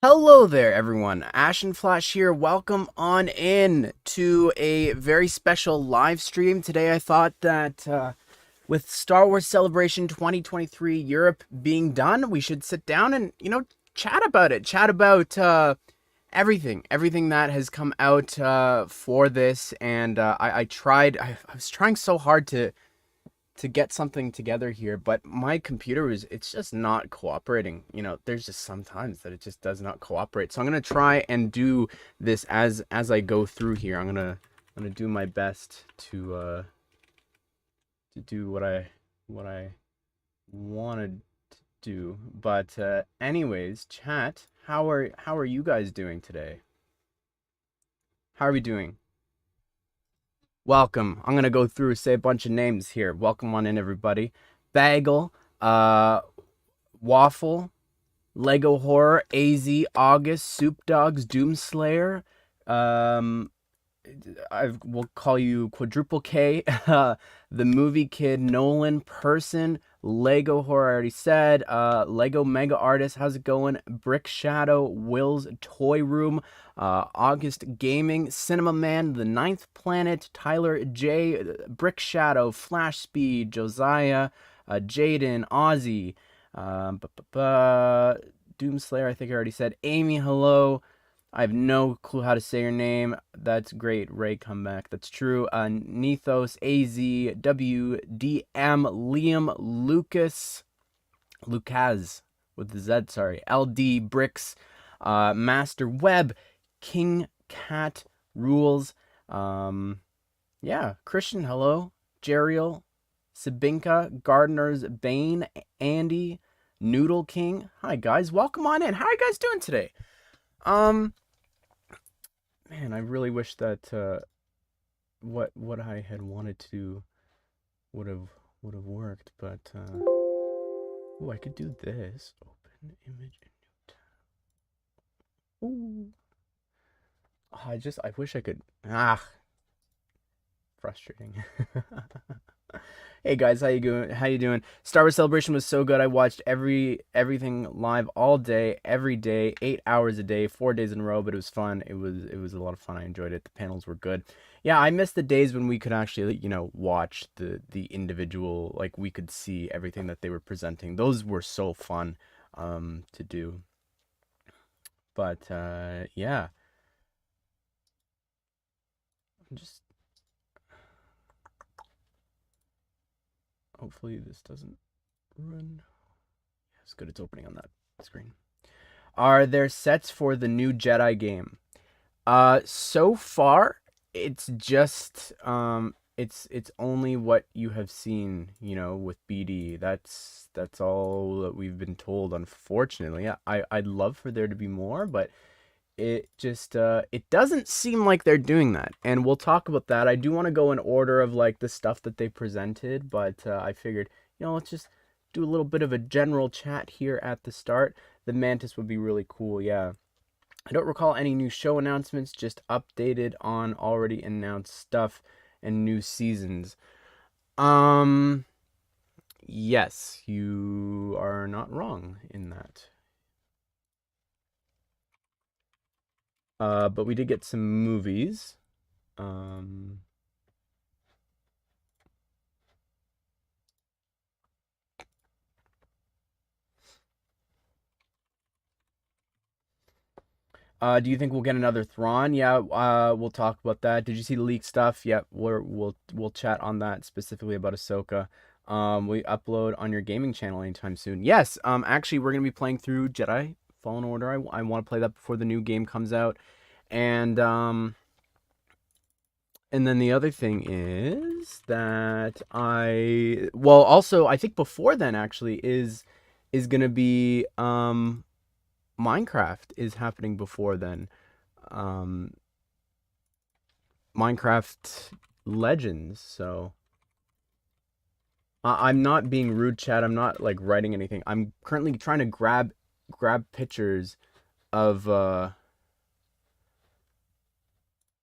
Hello there, everyone. Ashnflash here. Welcome on in to a very special live stream. Today, I thought that with Star Wars Celebration 2023 Europe being done, we should sit down and, chat about it. Chat about everything that has come out for this. And I was trying so hard to get something together here, but my computer it's just not cooperating. There's just sometimes that it just does not cooperate. So I'm gonna try and do this as I go through here. I'm gonna do my best to do what I wanted to do. But anyways, chat, how are you guys doing today? How are we doing? Welcome. I'm gonna go through say a bunch of names here. Welcome on in, everybody. Bagel, Waffle, Lego Horror, AZ, August, Soup Dogs, Doomslayer. Um, I will call you Quadruple K. The Movie Kid, Nolan, Person, Lego Horror. I already said. Lego Mega Artist. How's it going? Brick Shadow, Will's Toy Room, August Gaming, Cinema Man, The Ninth Planet, Tyler J, Brick Shadow, Flash Speed, Josiah, Jaden, Ozzy. Doomslayer, I think I already said. Amy, hello. I have no clue how to say your name. That's great. Ray, come back. That's true. Nethos, AZ, WDM, Liam, Lucas, with the Z, sorry. LD, Bricks, Master Web, King Cat, Rules. Yeah, Christian, hello. Jeriel, Sabinka, Gardener's Bane, Andy, Noodle King. Hi guys, welcome on in. How are you guys doing today? Um, Man, I really wish that what I had wanted to would have would have worked, but oh, I could do this. Open image in new tab. Ooh. I wish I could. Frustrating. Hey guys, how you doing? How you doing? Star Wars Celebration was so good. I watched everything live all day, every day, 8 hours a day, 4 days in a row. But it was fun. It was a lot of fun. I enjoyed it. The panels were good. Yeah, I miss the days when we could actually watch the individual, like we could see everything that they were presenting. Those were so fun to do. But yeah, just hopefully this doesn't run. Yeah, it's good. It's opening on that screen. Are there sets for the new Jedi game? So far, it's just it's only what you have seen, with BD. That's all that we've been told, unfortunately. I'd love for there to be more, but it doesn't seem like they're doing that. And we'll talk about that. I do want to go in order of like the stuff that they presented, but I figured, let's just do a little bit of a general chat here at the start. The Mantis would be really cool, yeah. I don't recall any new show announcements, just updated on already announced stuff and new seasons. Um, yes, you are not wrong in that. But we did get some movies. Um, do you think we'll get another Thrawn? Yeah, we'll talk about that. Did you see the leaked stuff? Yeah, we'll chat on that specifically about Ahsoka. We upload on your gaming channel anytime soon. Yes, actually, we're gonna be playing through Jedi Fallen Order. I want to play that before the new game comes out, and and then the other thing is that also I think before then actually is gonna be Minecraft is happening before then. Um, Minecraft Legends. So I'm not being rude, chat. I'm not like writing anything. I'm currently trying to grab pictures of.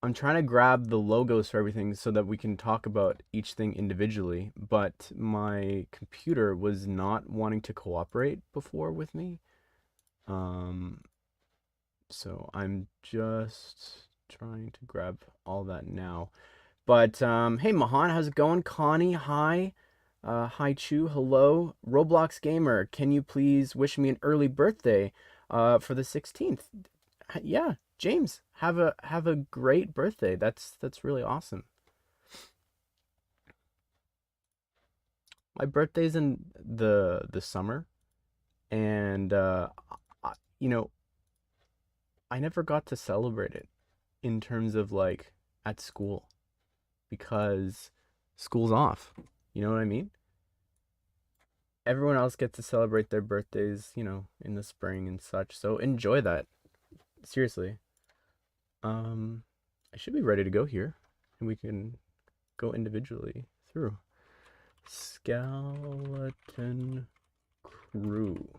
I'm trying to grab the logos for everything so that we can talk about each thing individually. But my computer was not wanting to cooperate before with me. Um, So I'm just trying to grab all that now. But hey Mahan, how's it going? Connie, hi. Hi Chu, hello. Roblox gamer, can you please wish me an early birthday for the 16th? Yeah, James, have a great birthday. That's really awesome. My birthday's in the summer, and I, you know, I never got to celebrate it in terms of like at school because school's off. You know what I mean? Everyone else gets to celebrate their birthdays, in the spring and such. So enjoy that. Seriously. Um, I should be ready to go here, and we can go individually through. Skeleton Crew.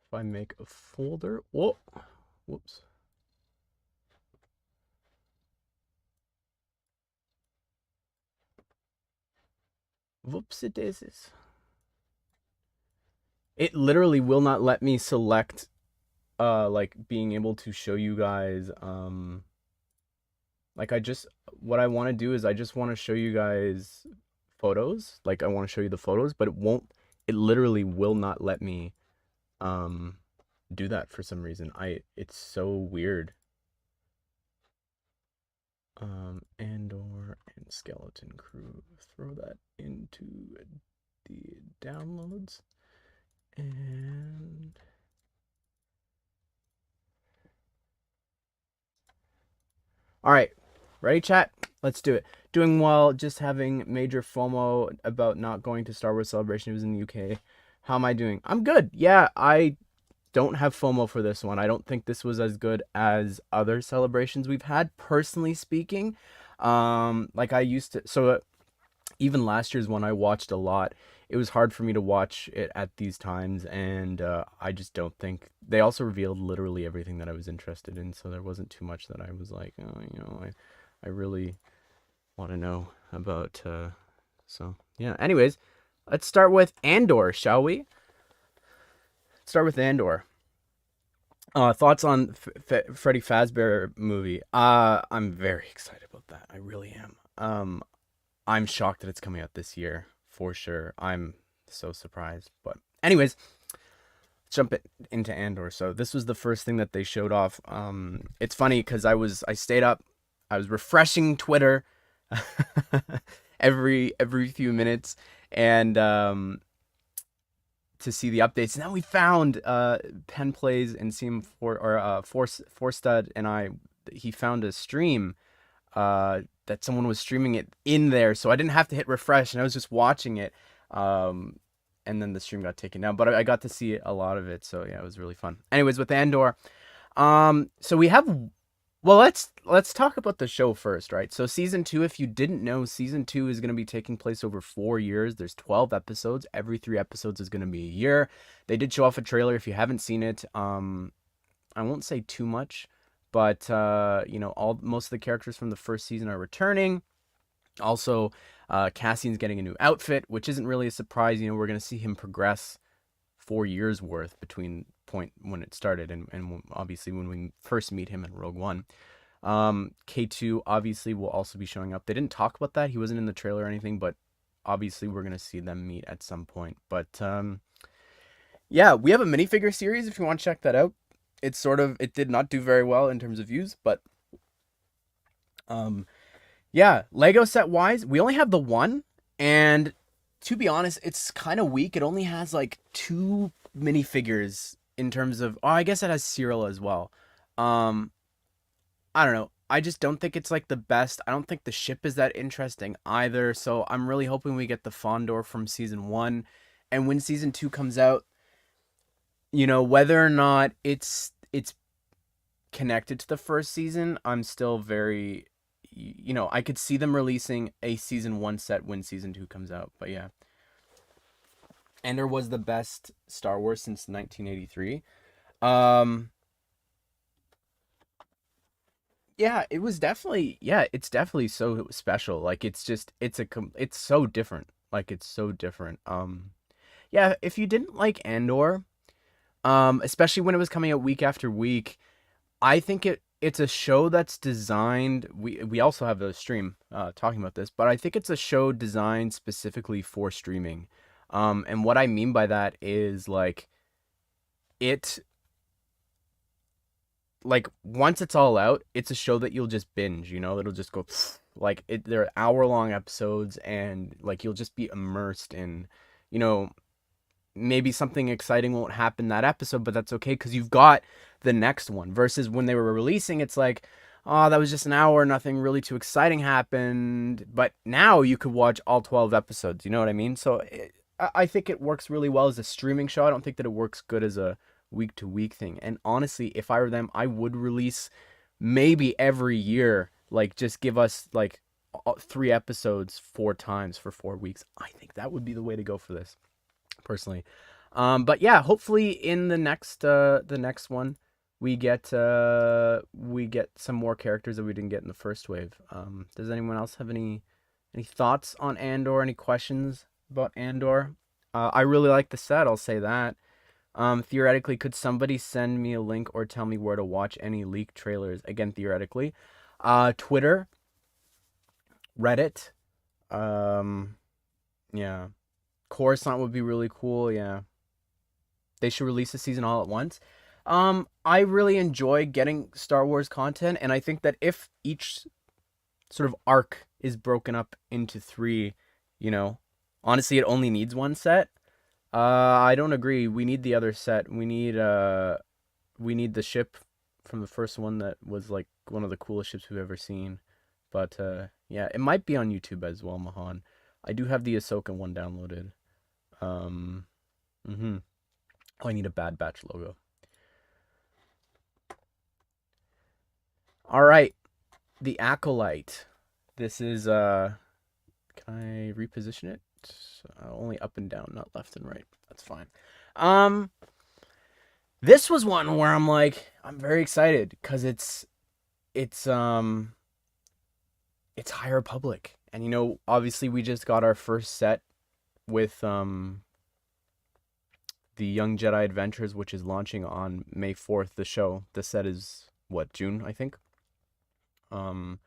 If I make a folder, whoa, whoops. Whoopsie daisies. It literally will not let me select like being able to show you guys like what I want to do is I just want to show you guys photos. Like I want to show you the photos, but it literally will not let me um do that for some reason. It's so weird. Andor and Skeleton Crew. Throw that into the downloads. And all right, ready, chat? Let's do it. Doing well, just having major FOMO about not going to Star Wars Celebration. It was in the UK. How am I doing? I'm good. Yeah, I don't have FOMO for this one. I don't think this was as good as other celebrations we've had, personally speaking. Like I used to, so even last year's one I watched a lot. It was hard for me to watch it at these times, and I just don't think they also revealed literally everything that I was interested in. So there wasn't too much that I was like, oh, I really want to know about. So yeah. Anyways, let's start with Andor, shall we? Start with Andor. Thoughts on Freddy Fazbear movie? I'm very excited about that. I really am. I'm shocked that it's coming out this year for sure. I'm so surprised. But anyways, jump into Andor. So this was the first thing that they showed off. It's funny because I stayed up, I was refreshing Twitter every few minutes, and to see the updates. And then we found Penn Plays and CM for or Forstud and I. He found a stream that someone was streaming it in there, so I didn't have to hit refresh, and I was just watching it. Um, and then the stream got taken down, but I got to see a lot of it, so yeah, it was really fun. Anyways, with Andor, so we have. Well, let's talk about the show first, right? So season two, if you didn't know, season two is going to be taking place over 4 years. There's 12 episodes. Every 3 episodes is going to be a year. They did show off a trailer. If you haven't seen it, I won't say too much, but all most of the characters from the first season are returning. Also, Cassian's getting a new outfit, which isn't really a surprise. We're gonna see him progress 4 years worth between point when it started and obviously when we first meet him in Rogue One. K2 obviously will also be showing up. They didn't talk about that. He wasn't in the trailer or anything, but obviously we're gonna see them meet at some point. But yeah, we have a minifigure series if you want to check that out. It did not do very well in terms of views, but um yeah, Lego set wise, we only have the one, and to be honest, it's kind of weak. It only has like two minifigures in terms of. Oh, I guess it has Cyril as well. Um, I don't know. I just don't think it's like the best. I don't think the ship is that interesting either. So I'm really hoping we get the Fondor from season one, and when season two comes out, whether or not it's connected to the first season, I'm still very, I could see them releasing a season one set when season two comes out. But yeah, Ender was the best Star Wars since 1983. Um, yeah, it was definitely, yeah, it's definitely so special. Like it's just, it's so different. Like it's so different. Yeah, if you didn't like Andor, especially when it was coming out week after week, I think it's a show that's designed. We also have a stream talking about this, but I think it's a show designed specifically for streaming. And what I mean by that is like it like once it's all out, it's a show that you'll just binge. It'll just go like it. They're hour-long episodes, and like you'll just be immersed in, you know, maybe something exciting won't happen that episode, but that's okay because you've got the next one. Versus when they were releasing, it's like, oh, that was just an hour, nothing really too exciting happened. But now you could watch all 12 episodes. You know what I mean? So I think it works really well as a streaming show. I don't think that it works good as a week to week thing. And honestly, if I were them, I would release maybe every year. Like, just give us like 3 episodes 4 times for 4 weeks. I think that would be the way to go for this personally. But yeah, hopefully in the next one we get some more characters that we didn't get in the first wave. Does anyone else have any thoughts on Andor? Any questions about Andor? I really like the set. I'll say that. Theoretically, could somebody send me a link or tell me where to watch any leaked trailers? Again, theoretically, Twitter, Reddit, um, yeah. Coruscant would be really cool. Yeah, they should release the season all at once. I really enjoy getting Star Wars content, and I think that if each sort of arc is broken up into three, you know, honestly, it only needs one set. I don't agree. We need the other set. We need the ship from the first one that was like one of the coolest ships we've ever seen. But yeah, it might be on YouTube as well, Mahan. I do have the Ahsoka one downloaded. Um, mm-hmm. Oh, I need a Bad Batch logo. All right, the Acolyte. This is can I reposition it? Only up and down, not left and right. That's fine. Um, this was one where I'm very excited because it's it's High Republic, and obviously we just got our first set with the Young Jedi Adventures, which is launching on May 4th. The set is what, June, I think. Um,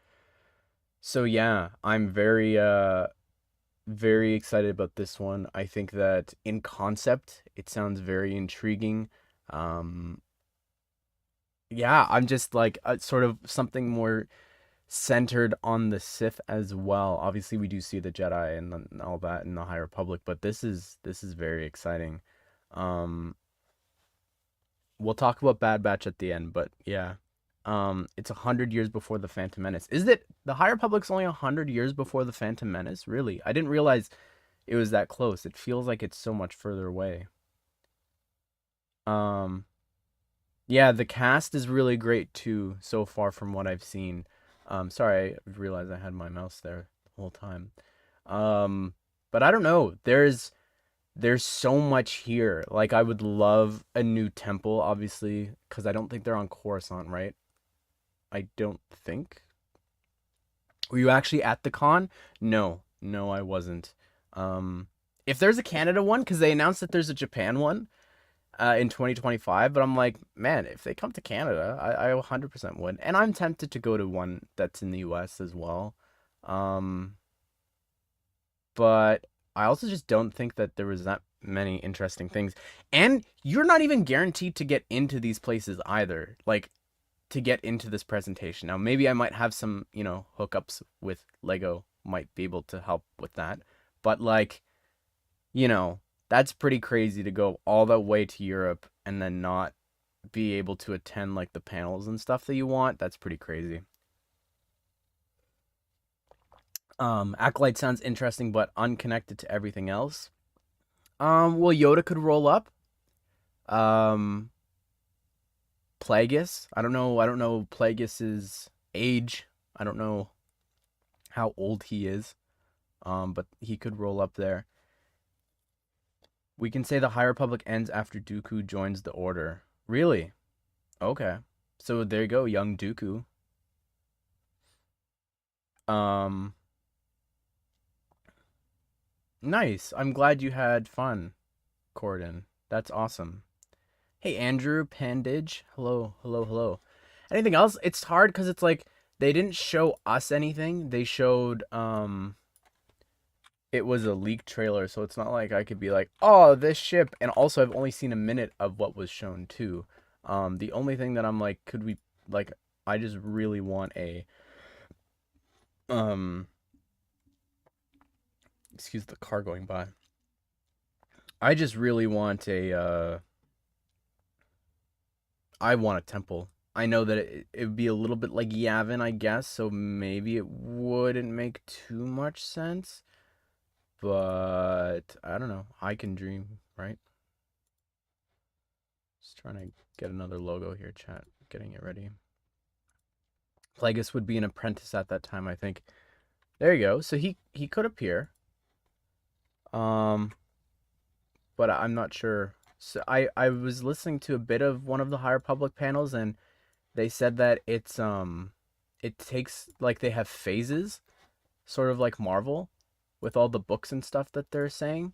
so yeah, I'm very excited about this one. I think that in concept, it sounds very intriguing. Um, yeah, I'm just like sort of something more centered on the Sith as well. Obviously, we do see the Jedi and all that in the High Republic, but this is very exciting. Um, we'll talk about Bad Batch at the end, but yeah. It's 100 years before the Phantom Menace. Is it the High Republic's only 100 years before the Phantom Menace? Really? I didn't realize it was that close. It feels like it's so much further away. Um, yeah, the cast is really great too, so far from what I've seen. Sorry, I realized I had my mouse there the whole time. Um, but I don't know. There's so much here. Like, I would love a new temple, obviously, because I don't think they're on Coruscant, right? I don't think. Were you actually at the con? No, no, I wasn't. Um, if there's a Canada one, because they announced that there's a Japan one in 2025, but I'm like, man, if they come to Canada, I 100% would. And I'm tempted to go to one that's in the US as well. Um, but I also just don't think that there was that many interesting things. And you're not even guaranteed to get into these places either. Like, to get into this presentation. Now, maybe I might have some, hookups with Lego, might be able to help with that. But like, you know, that's pretty crazy to go all the way to Europe and then not be able to attend like the panels and stuff that you want. That's pretty crazy. Acolyte sounds interesting but unconnected to everything else. Well, Yoda could roll up. Um, Plagueis. I don't know Plagueis's age. I don't know how old he is. But he could roll up there. We can say the High Republic ends after Dooku joins the Order. Really? Okay. So there you go, young Dooku. Um, nice. I'm glad you had fun. Corden. That's awesome. Hey, Andrew Pandage. Hello, hello, hello. Anything else? It's hard because it's like they didn't show us anything. They showed it was a leaked trailer, so it's not like I could be like, oh, this ship. And also, I've only seen a minute of what was shown too. The only thing that I'm like, could we like? I just really want a um. Excuse the car going by. I just really want a I want a temple. I know that it would be a little bit like Yavin, I guess, so maybe it wouldn't make too much sense. But I don't know. I can dream, right? Just trying to get another logo here, chat. Getting it ready. Plagueis would be an apprentice at that time, I think. There you go. So he could appear. Um, but I'm not sure. So I was listening to a bit of one of the Higher Public panels, and they said that it takes like they have phases, sort of like Marvel, with all the books and stuff that they're saying,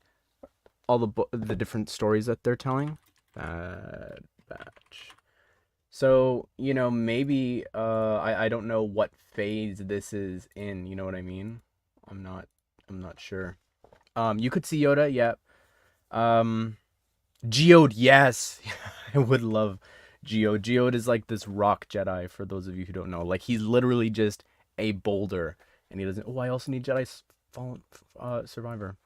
all the different stories that they're telling. Bad Batch. So, maybe I don't know what phase this is in, you know what I mean? I'm not I'm not sure. You could see Yoda, yeah. Um Geode, yes. I would love Geode. Geode is like this rock Jedi for those of you who don't know. Like he's literally just a boulder and he doesn't. Oh, I also need Jedi Fallen Survivor.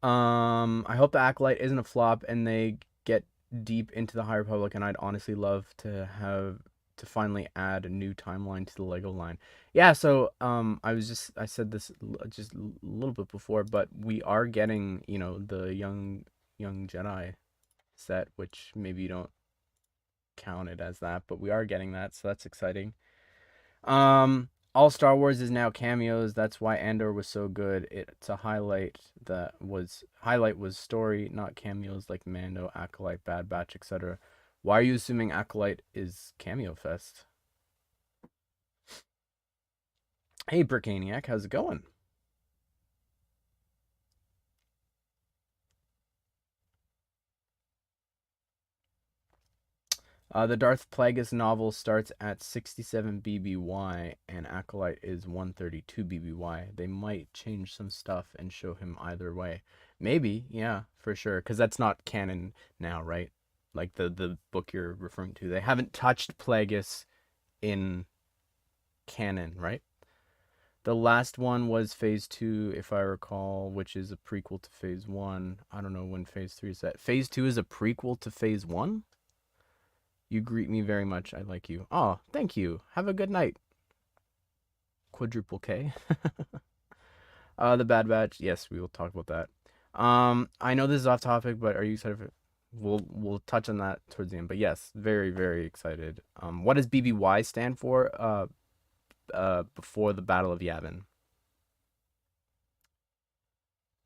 I hope the Acolyte isn't a flop and they get deep into the High Republic, and I'd honestly love to have to finally add a new timeline to the Lego line. Yeah, so I said this just a little bit before, but we are getting, the young Jedi set, which maybe you don't count it as that, but we are getting that, so that's exciting. All Star Wars is now cameos. That's why Andor was so good. It's a highlight was story, not cameos like Mando, Acolyte, Bad Batch, etc. Why are you assuming Acolyte is cameo fest? Hey, Brickaniac, how's it going? The Darth Plagueis novel starts at 67 BBY and Acolyte is 132 BBY. They might change some stuff and show him either way. Maybe, yeah, for sure. Because that's not canon now, right? Like the book you're referring to. They haven't touched Plagueis in canon, right? The last one was Phase 2, if I recall, which is a prequel to Phase 1. I don't know when Phase 3 is set. Phase 2 is a prequel to Phase 1? You greet me very much. I like you. Oh, thank you. Have a good night. Quadruple K. The Bad Batch. Yes, we will talk about that. I know this is off topic, but are you excited for? We'll touch on that towards the end. But yes, very very excited. What does BBY stand for? Before the Battle of Yavin.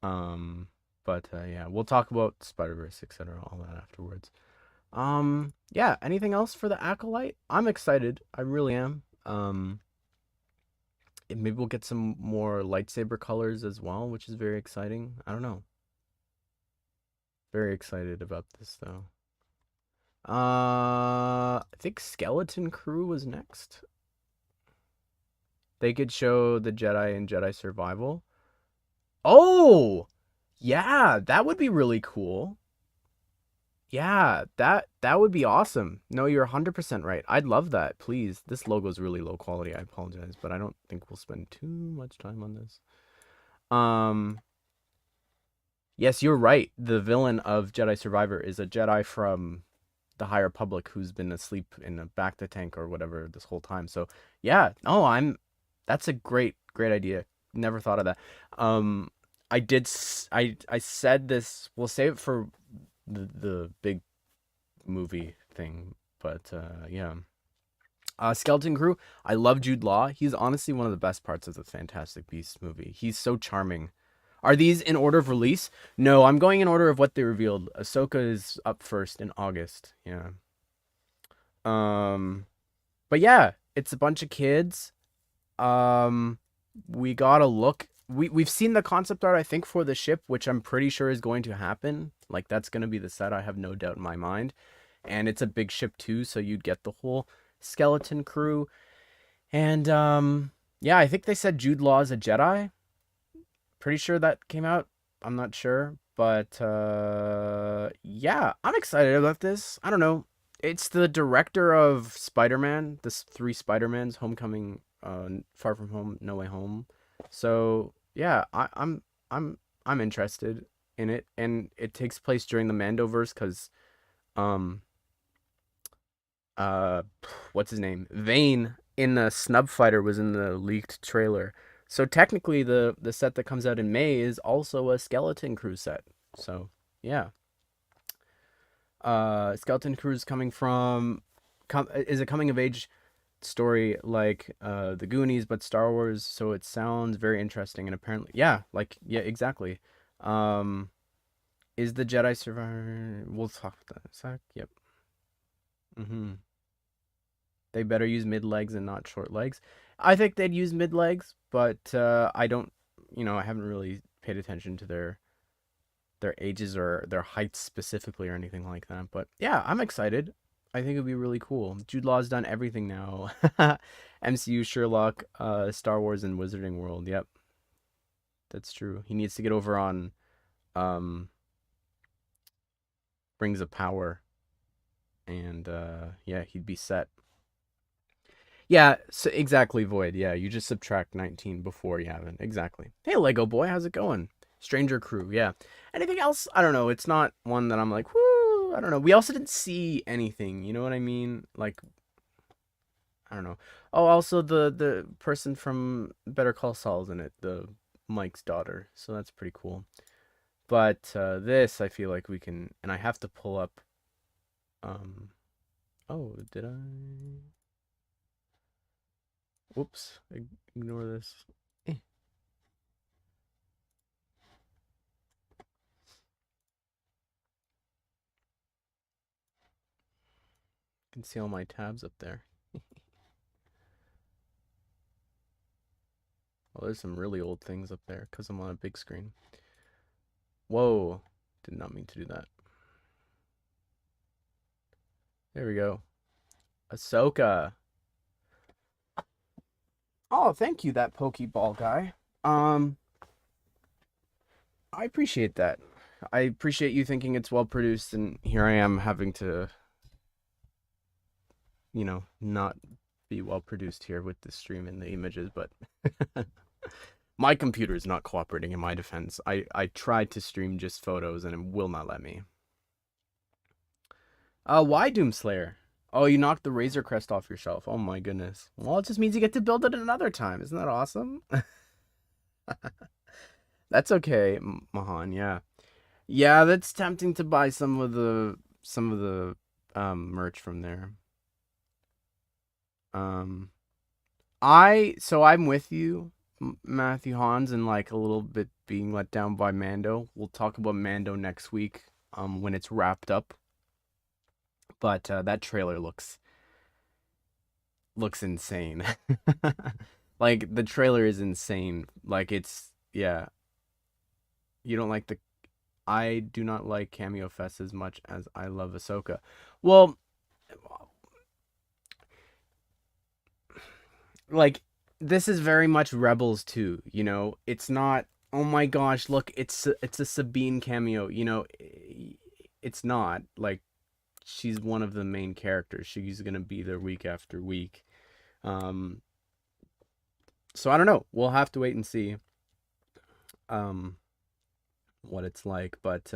Um, but yeah, we'll talk about Spider Verse, etc. All that afterwards. Yeah. Anything else for the Acolyte? I'm excited. I really am. Maybe we'll get some more lightsaber colors as well, which is very exciting. I don't know. Very excited about this though. I think Skeleton Crew was next. They could show the Jedi and Jedi Survival. Oh, yeah, that would be really cool. Yeah, that would be awesome. No, you're 100% right. I'd love that. Please. This logo is really low quality. I apologize, but I don't think we'll spend too much time on this. Um, yes, you're right. The villain of Jedi Survivor is a Jedi from the Higher Republic who's been asleep in a bacta tank or whatever this whole time. So, yeah. Oh, that's a great idea. Never thought of that. Um, I said this, we'll save it for the big movie thing, but yeah. Skeleton Crew. I love Jude Law. He's honestly one of the best parts of the Fantastic Beasts movie. He's so charming. Are these in order of release? No, I'm going in order of what they revealed. Ahsoka is up first in August. Yeah. Um, but yeah, it's a bunch of kids. Um, we gotta look. We've seen the concept art, I think, for the ship, which I'm pretty sure is going to happen. Like that's gonna be the set. I have no doubt in my mind, and it's a big ship too, so you'd get the whole skeleton crew. And yeah, I think they said Jude Law is a Jedi. Pretty sure that came out. I'm not sure, but yeah, I'm excited about this. I don't know. It's the director of Spider-Man, this three Spider-Mans, Homecoming, Far From Home, No Way Home. So yeah, I'm interested in it, and it takes place during the Mandoverse because um uh what's his name? Vane in the Snub Fighter was in the leaked trailer. So technically the set that comes out in May is also a Skeleton Crew set. So, yeah. Skeleton Crew is coming from is a coming of age story like the Goonies but Star Wars, so it sounds very interesting and apparently yeah, like yeah, exactly. Um is the Jedi Survivor, we'll talk about that in a sec. Yep. Mhm. They better use mid legs and not short legs. I think they'd use mid legs, but I don't, I haven't really paid attention to their ages or their heights specifically or anything like that. But yeah, I'm excited. I think it'd be really cool. Jude Law's done everything now. MCU, Sherlock, Star Wars, and Wizarding World. Yep, that's true. He needs to get over on um, Rings of Power, and yeah, he'd be set. Yeah, so exactly, Void. Yeah, you just subtract 19 before you have it. Exactly. Hey, Lego boy, how's it going? Stranger Crew, yeah. Anything else? I don't know. It's not one that I'm like, whoo, I don't know. We also didn't see anything, you know what I mean? Like, I don't know. Oh, also the person from Better Call Saul's in it, the Mike's daughter. So that's pretty cool. But this, I feel like we can, and I have to pull up. Um, oh, did I? Whoops, ignore this. Eh. Can see all my tabs up there. Well, there's some really old things up there because I'm on a big screen. Whoa, did not mean to do that. There we go. Ahsoka. Oh, thank you, that Pokeball guy. Um, I appreciate that. I appreciate you thinking it's well produced, and here I am having to, not be well produced here with the stream and the images, but my computer is not cooperating in my defense. I tried to stream just photos and it will not let me. Why Doomslayer? Oh, you knocked the Razor Crest off your shelf. Oh my goodness. Well, it just means you get to build it another time. Isn't that awesome? That's okay, Mahan. Yeah, yeah. That's tempting to buy some of the merch from there. Um, I'm with you, Matthew Hans, and like a little bit being let down by Mando. We'll talk about Mando next week, when it's wrapped up. But that trailer looks insane. Like the trailer is insane. Like it's yeah. You don't like the I do not like Cameo Fest as much as I love Ahsoka. Well, like this is very much Rebels too, you know. It's not oh my gosh, look, it's a Sabine cameo, you know. It's not like she's one of the main characters. She's going to be there week after week. Um so I don't know. We'll have to wait and see um what it's like, but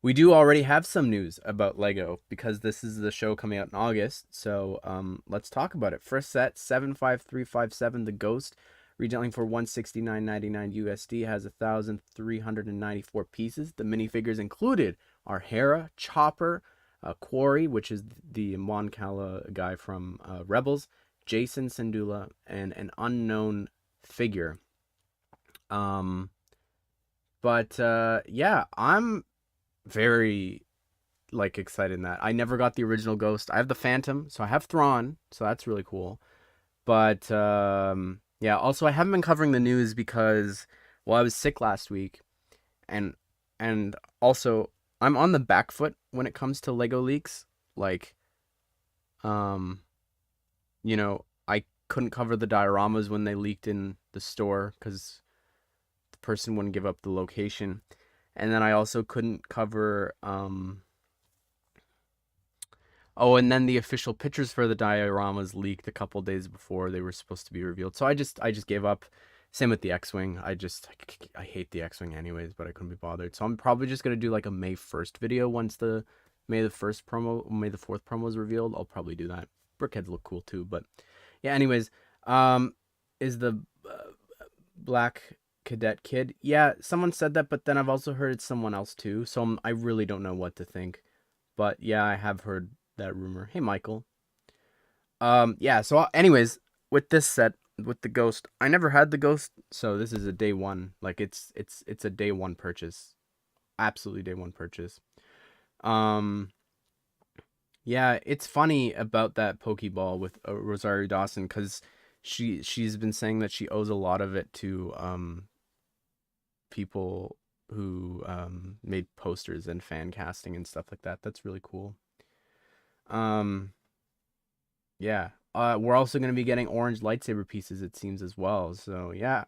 we do already have some news about Lego because this is the show coming out in August. So let's talk about it. First set 75357, the Ghost, retailing for 169.99 USD, has 1,394 pieces. The minifigures included are Hera, Chopper, Quarry, which is the Mon Cala guy from Rebels, Jason Sandula, and an unknown figure. Um, but yeah, I'm very like excited in that. I never got the original Ghost. I have the Phantom, so I have Thrawn, so that's really cool. But Yeah. Also, I haven't been covering the news because, well, I was sick last week, and and also I'm on the back foot when it comes to Lego leaks. Like, um, I couldn't cover the dioramas when they leaked in the store because the person wouldn't give up the location, and then I also couldn't cover Oh, and then the official pictures for the dioramas leaked a couple days before they were supposed to be revealed. So I just gave up. Same with the X-wing. I hate the X-wing anyways, but I couldn't be bothered. So I'm probably just gonna do like a May 1st video once the May the 4th promo is revealed. I'll probably do that. Brickheads look cool too, but yeah. Anyways, um, is the Black Cadet kid? Yeah, someone said that, but then I've also heard it's someone else too. So I really don't know what to think. But yeah, I have heard that rumor. Hey, Michael. Yeah. So, anyways, with this set, with the Ghost, I never had the Ghost, so this is a day one. Like it's a day one purchase. Absolutely day one purchase. Um, yeah, it's funny about that Pokeball with Rosario Dawson because she's been saying that she owes a lot of it to people who made posters and fan casting and stuff like that. That's really cool. Um, Yeah. We're also going to be getting orange lightsaber pieces, it seems, as well. So yeah,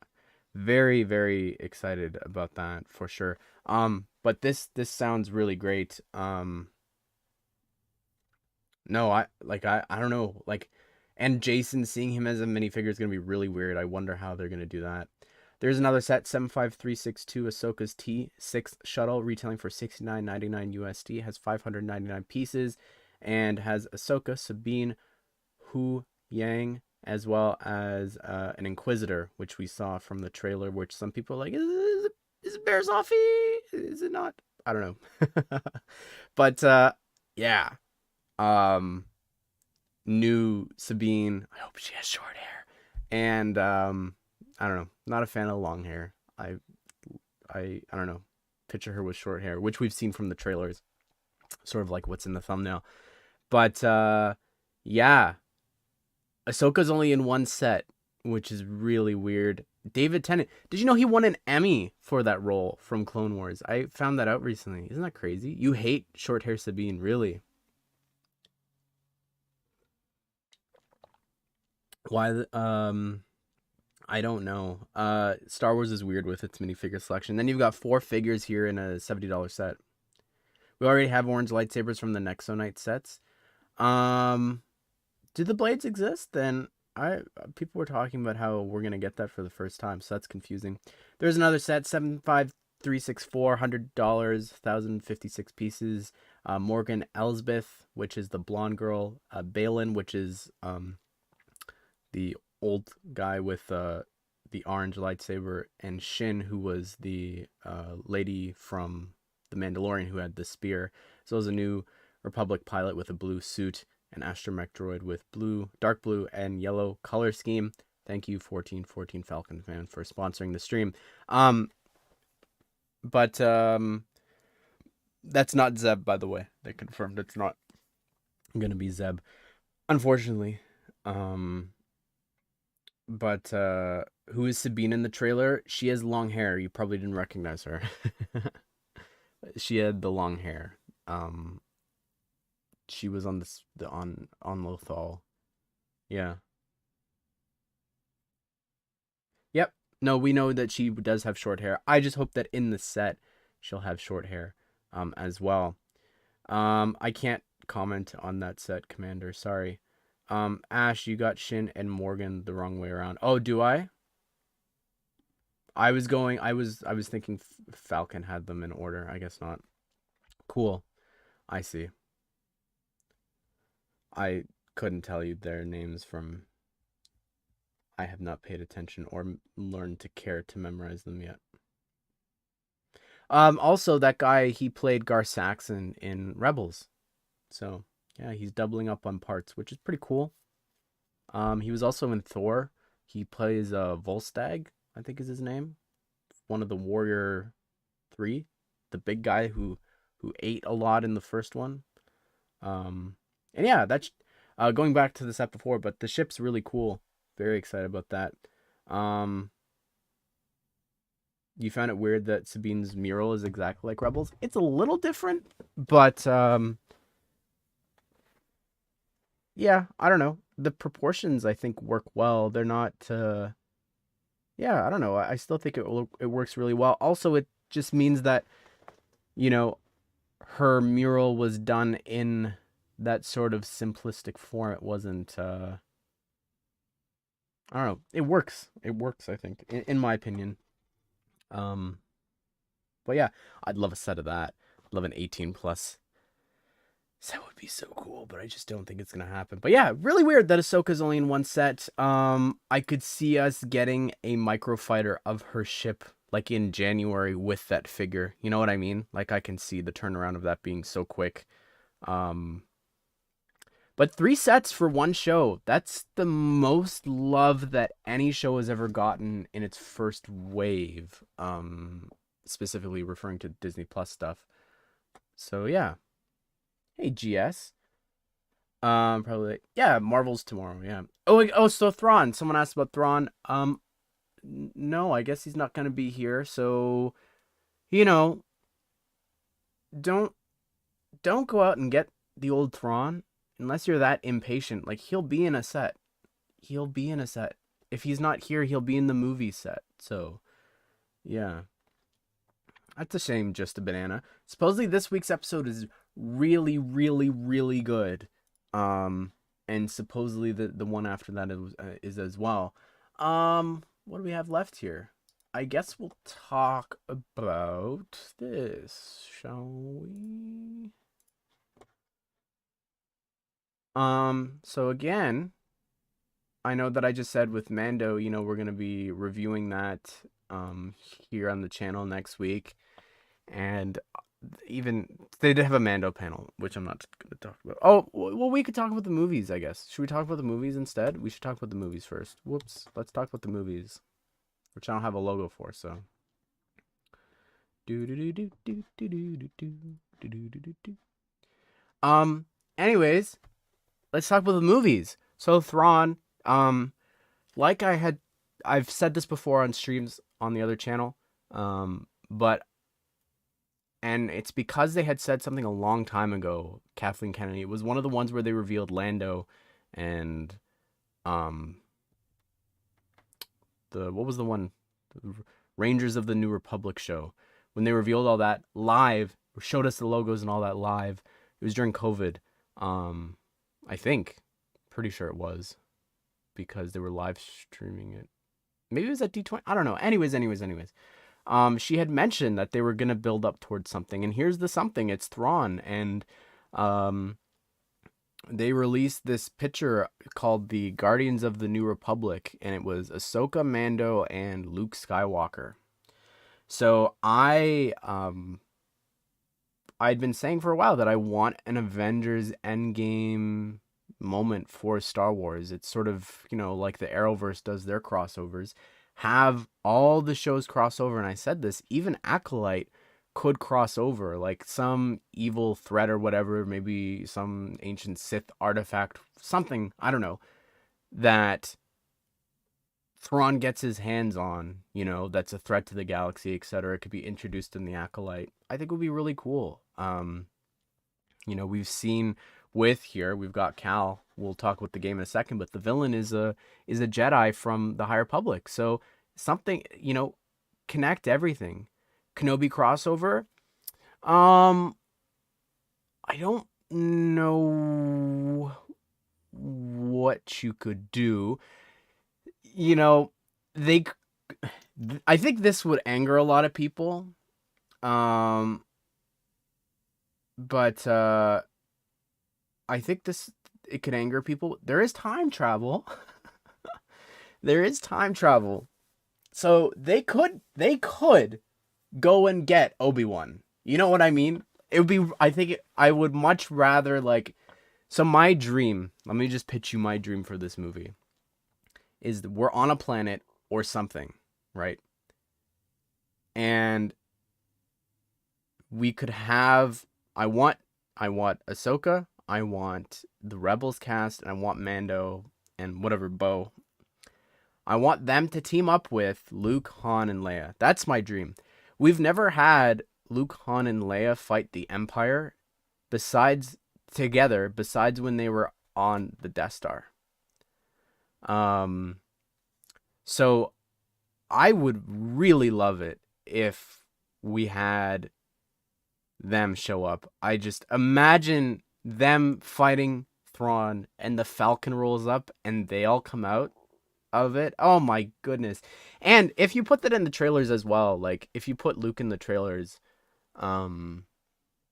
very, very excited about that for sure. But this sounds really great. No, I don't know, like, and Jason seeing him as a minifigure is going to be really weird. I wonder how they're going to do that. There's another set, 75362 Ahsoka's T6 shuttle, retailing for 69.99 USD, has 599 pieces, and has Ahsoka, Sabine, Hu Yang, as well as an Inquisitor, which we saw from the trailer, which some people are like, is it Bear Zoffy? Is it not? I don't know. But yeah. Um, New Sabine. I hope she has short hair. And I don't know. Not a fan of long hair. I don't know. Picture her with short hair, which we've seen from the trailers. Sort of like what's in the thumbnail. But yeah. Ahsoka's only in one set, which is really weird. David Tennant. Did you know he won an Emmy for that role from Clone Wars? I found that out recently. Isn't that crazy? You hate short hair Sabine, really? Why? I don't know. Star Wars is weird with its minifigure selection. Then you've got 4 figures here in a $70 set. We already have orange lightsabers from the Nexonite sets. Um, do the blades exist? Then I people were talking about how we're gonna get that for the first time, so that's confusing. There's another set, 75364, $100, 1056 pieces. Morgan Elsbeth, which is the blonde girl. Balin, which is the old guy with the orange lightsaber, and Shin, who was the lady from the Mandalorian who had the spear. So there's a new Republic pilot with a blue suit, an astromech droid with blue, dark blue, and yellow color scheme. Thank you, 1414 Falcon fan, for sponsoring the stream. Um, but that's not Zeb, by the way. They confirmed it's not gonna be Zeb, unfortunately. Um, but who is Sabine in the trailer? She has long hair. You probably didn't recognize her. She had the long hair. Um, she was on the on Lothal. Yeah. Yep. No, we know that she does have short hair. I just hope that in the set she'll have short hair as well. I can't comment on that set, Commander. Sorry. Ash, you got Shin and Morgan the wrong way around. Oh, do I? I was thinking Falcon had them in order. I guess not. Cool. I see. I couldn't tell you their names from I have not paid attention or learned to care to memorize them yet. Also that guy, he played Gar Saxon in Rebels. So, yeah, he's doubling up on parts, which is pretty cool. He was also in Thor. He plays Volstagg, I think is his name. One of the Warrior 3, the big guy who ate a lot in the first one. Um, and yeah, that's going back to the set before, but the ship's really cool. Very excited about that. Um, you found it weird that Sabine's mural is exactly like Rebels. It's a little different, but yeah, I don't know. The proportions I think work well. They're not. Yeah, I don't know. I still think it works really well. Also, it just means that you know her mural was done in that sort of simplistic form. It wasn't. I don't know. It works. It works. I think, in my opinion. Um, but yeah, I'd love a set of that. I'd love an 18 plus. That would be so cool, but I just don't think it's gonna happen. But yeah, really weird that Ahsoka's only in one set. I could see us getting a microfighter of her ship like in January with that figure. You know what I mean? Like I can see the turnaround of that being so quick. Um, but 3 sets for one show. That's the most love that any show has ever gotten in its first wave. Specifically referring to Disney Plus stuff. So yeah. Hey GS. Probably yeah. Marvel's tomorrow. Yeah. Oh. So Thrawn. Someone asked about Thrawn. No, I guess he's not gonna be here. So you know, don't don't go out and get the old Thrawn unless you're that impatient. Like he'll be in a set. He'll be in a set. If he's not here, he'll be in the movie set. So yeah, that's a shame. Just a banana. Supposedly this week's episode is really, really, really good. Um, and supposedly the one after that is as well. What do we have left here? I guess we'll talk about this, shall we? So again, I know that I just said with Mando, we're gonna be reviewing that here on the channel next week. And even they did have a Mando panel, which I'm not going to talk about. Oh, well, we could talk about the movies, I guess. Should we talk about the movies instead? We should talk about the movies first. Whoops. Let's talk about the movies, which I don't have a logo for. So. Do do do do do do do do do do do do. Anyways, let's talk about the movies. So Thrawn, like I've said this before on streams on the other channel, but and it's because they had said something a long time ago. Kathleen Kennedy. It was one of the ones where they revealed Lando, and um, what was the one, the Rangers of the New Republic show, when they revealed all that live, showed us the logos and all that live. It was during COVID. I think, pretty sure it was, because they were live streaming it. Maybe it was at D20. I don't know. Anyways. She had mentioned that they were gonna build up towards something, and here's the something. It's Thrawn, and they released this picture called the Guardians of the New Republic, and it was Ahsoka, Mando, and Luke Skywalker. So I'd been saying for a while that I want an Avengers Endgame moment for Star Wars. It's sort of, like the Arrowverse does their crossovers. Have all the shows cross over, and I said this, even Acolyte could cross over, like some evil threat or whatever, maybe some ancient Sith artifact, something, I don't know, that Thrawn gets his hands on, that's a threat to the galaxy, etc. It could be introduced in the Acolyte. I think it would be really cool. We've seen we've got Cal. We'll talk about the game in a second, but the villain is a Jedi from the High Republic. So something, connect everything. Kenobi crossover. I don't know what you could do. They I think this would anger a lot of people. But I think it could anger people. There is time travel. There is time travel. So they could go and get Obi-Wan. You know what I mean? It would be I would much rather so my dream, let me just pitch you my dream for this movie, is that we're on a planet or something, right? And we could have I want Ahsoka, I want the Rebels cast, and I want Mando and whatever Bo. I want them to team up with Luke, Han, and Leia. That's my dream. We've never had Luke, Han, and Leia fight the Empire besides together, besides when they were on the Death Star. Um, so I would really love it if we had them show up. I just imagine them fighting Thrawn and the Falcon rolls up and they all come out of it. Oh my goodness. And if you put that in the trailers as well, like if you put Luke in the trailers, um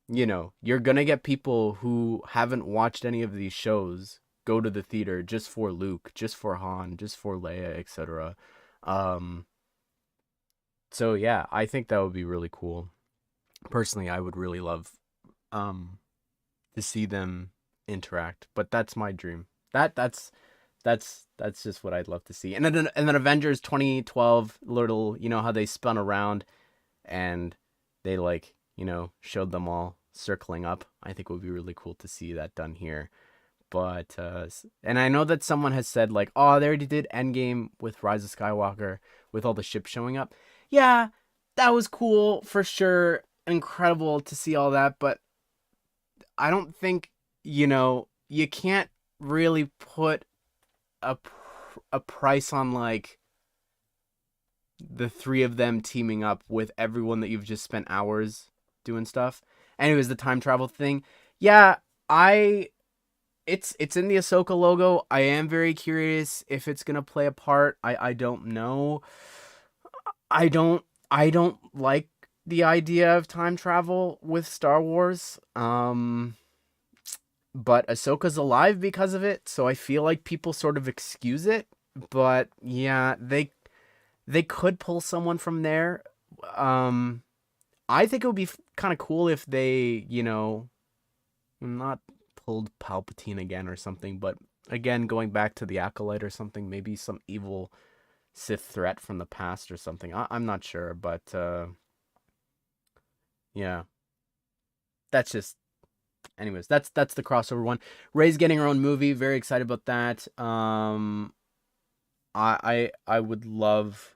you're going to get people who haven't watched any of these shows go to the theater just for Luke, just for Han, just for Leia, etc. Um so yeah, I think that would be really cool. Personally, I would really love um to see them interact, but that's my dream. That's just what I'd love to see. And then Avengers 2012, little, how they spun around and they like, showed them all circling up. I think it would be really cool to see that done here. But and I know that someone has said like, oh, they already did Endgame with Rise of Skywalker with all the ships showing up. Yeah, that was cool for sure. Incredible to see all that, but I don't think, you can't really put a a price on like the three of them teaming up with everyone that you've just spent hours doing stuff. Anyways, the time travel thing. Yeah, I it's in the Ahsoka logo. I am very curious if it's gonna play a part. I don't know. I don't like the idea of time travel with Star Wars. But Ahsoka's alive because of it, so I feel like people sort of excuse it. But yeah, they could pull someone from there. Um, I think it would be kind of cool if they, not pulled Palpatine again or something, but again going back to the Acolyte or something, maybe some evil Sith threat from the past or something. I'm not sure, but yeah, that's just. Anyways, that's the crossover one. Rey's getting her own movie. Very excited about that. I would love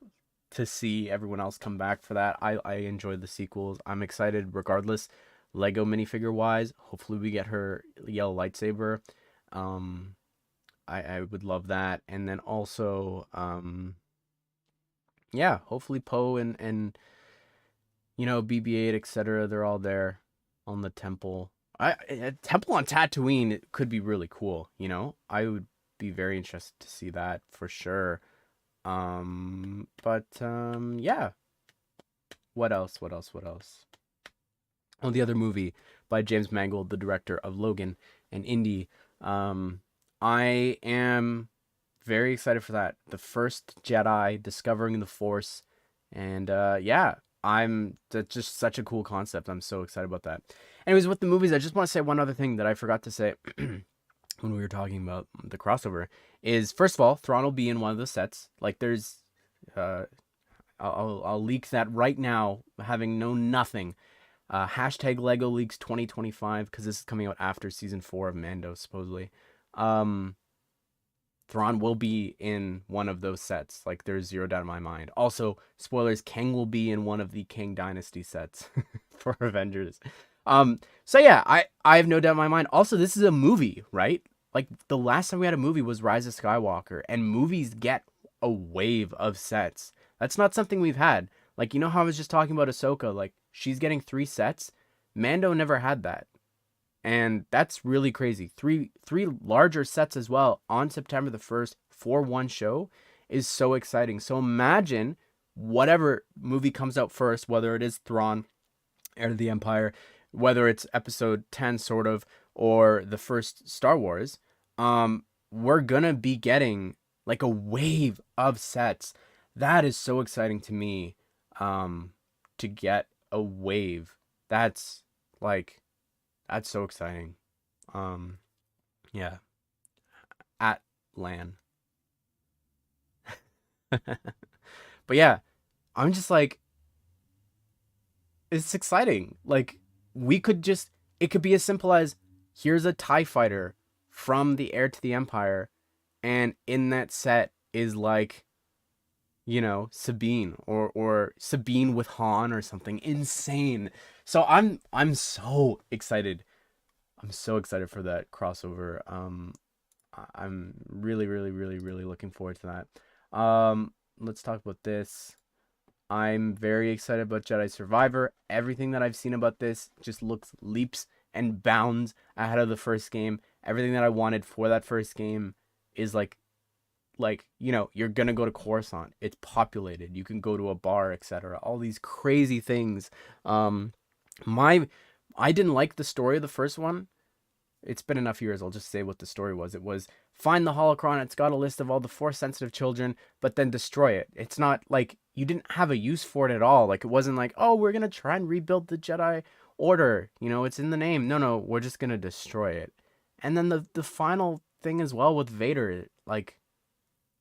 to see everyone else come back for that. I enjoyed the sequels. I'm excited regardless. Lego minifigure wise, hopefully we get her yellow lightsaber. Um, I would love that. And then also, yeah, hopefully Poe and BB-8, etc. They're all there on the temple. A temple on Tatooine could be really cool. I would be very interested to see that for sure. But yeah. What else? What else? What else? Oh, the other movie by James Mangold, the director of Logan and Indy. I am very excited for that. The first Jedi discovering the Force, and yeah, that's just such a cool concept. I'm so excited about that. Anyways, with the movies, I just want to say one other thing that I forgot to say when we were talking about the crossover is, first of all, Thrawn will be in one of the sets. Like, there's, I'll leak that right now, having known nothing. Hashtag Lego Leaks 2025, because this is coming out after season 4 of Mando, supposedly. Thrawn will be in one of those sets. Like, there's zero doubt in my mind. Also, spoilers, Kang will be in one of the Kang Dynasty sets for Avengers. So yeah, I have no doubt in my mind. Also, this is a movie, right? Like, the last time we had a movie was Rise of Skywalker, and movies get a wave of sets. That's not something we've had. Like, how I was just talking about Ahsoka, like, she's getting 3 sets. Mando never had that. And that's really crazy. Three larger sets as well on September the 1st for one show is so exciting. So imagine whatever movie comes out first, whether it is Thrawn, Heir to the Empire, whether it's episode 10 sort of, or the first Star Wars, we're gonna be getting like a wave of sets. That is so exciting to me, to get a wave. That's so exciting. Yeah. At LAN. But yeah, I'm just like, it's exciting. Like, it could be as simple as, here's a TIE fighter from the Heir to the Empire, and in that set is like Sabine or Sabine with Han or something insane. So I'm so excited. I'm so excited for that crossover. I'm really, really, really, really looking forward to that. Let's talk about this. I'm very excited about Jedi Survivor. Everything that I've seen about this just looks leaps and bounds ahead of the first game. Everything that I wanted for that first game is you're gonna go to Coruscant. It's populated. You can go to a bar, etc. All these crazy things. Um, my I didn't like the story of the first one. It's been enough years. I'll just say what the story was. It was find the holocron. It's got a list of all the force sensitive children, but then destroy it. It's not like you didn't have a use for it at all. Like it wasn't like, oh, we're gonna try and rebuild the Jedi Order. It's in the name. No, we're just gonna destroy it. And then the final thing as well with Vader, like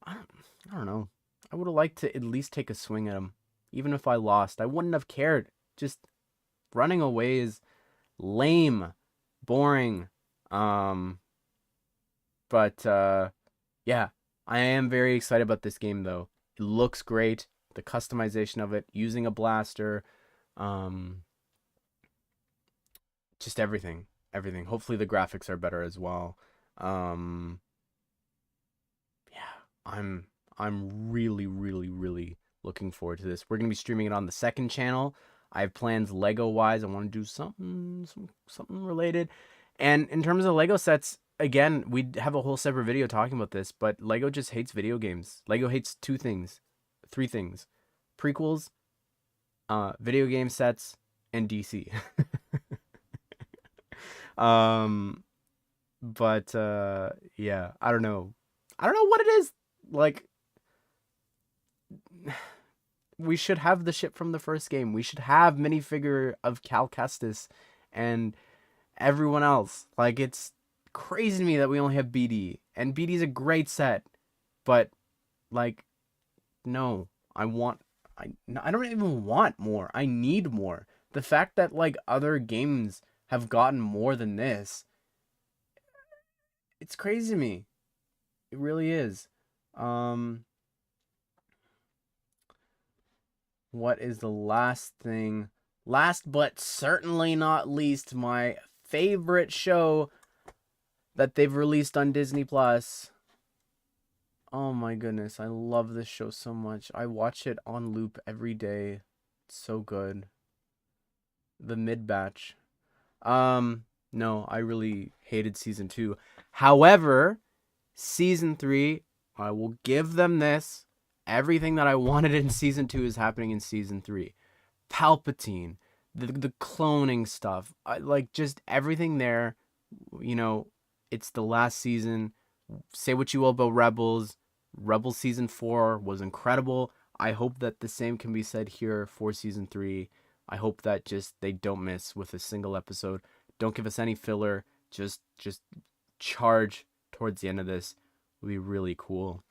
I don't, I don't know. I would have liked to at least take a swing at him, even if I lost. I wouldn't have cared. Just running away is lame, boring. Um, but yeah, I am very excited about this game though. It looks great. The customization of it, using a blaster, um, just everything, everything. Hopefully the graphics are better as well. Um, yeah, I'm really, really, really looking forward to this. We're gonna be streaming it on the second channel. I have plans Lego wise. I want to do something related. And in terms of Lego sets, again, we have a whole separate video talking about this, but Lego just hates video games. Lego hates three things: prequels, video game sets, and DC. um, but yeah, I don't know. I don't know what it is. Like we should have the ship from the first game. We should have minifigure of Cal Kestis and everyone else. Like it's crazy to me that we only have BD. And BD's a great set, but like no, I don't even want more. I need more. The fact that like other games have gotten more than this, it's crazy to me. It really is. Um what is the last thing? Last but certainly not least, my favorite show that they've released on Disney Plus. Oh my goodness, I love this show so much. I watch it on loop every day. It's so good. The mid batch. No, I really hated season 2. However, season 3, I will give them this. Everything that I wanted in season 2 is happening in season 3. Palpatine, the cloning stuff, like just everything there. It's the last season. Say what you will about Rebels. Rebels season 4 was incredible. I hope that the same can be said here for season 3. I hope that just they don't miss with a single episode. Don't give us any filler. Just charge towards the end of this. Would be really cool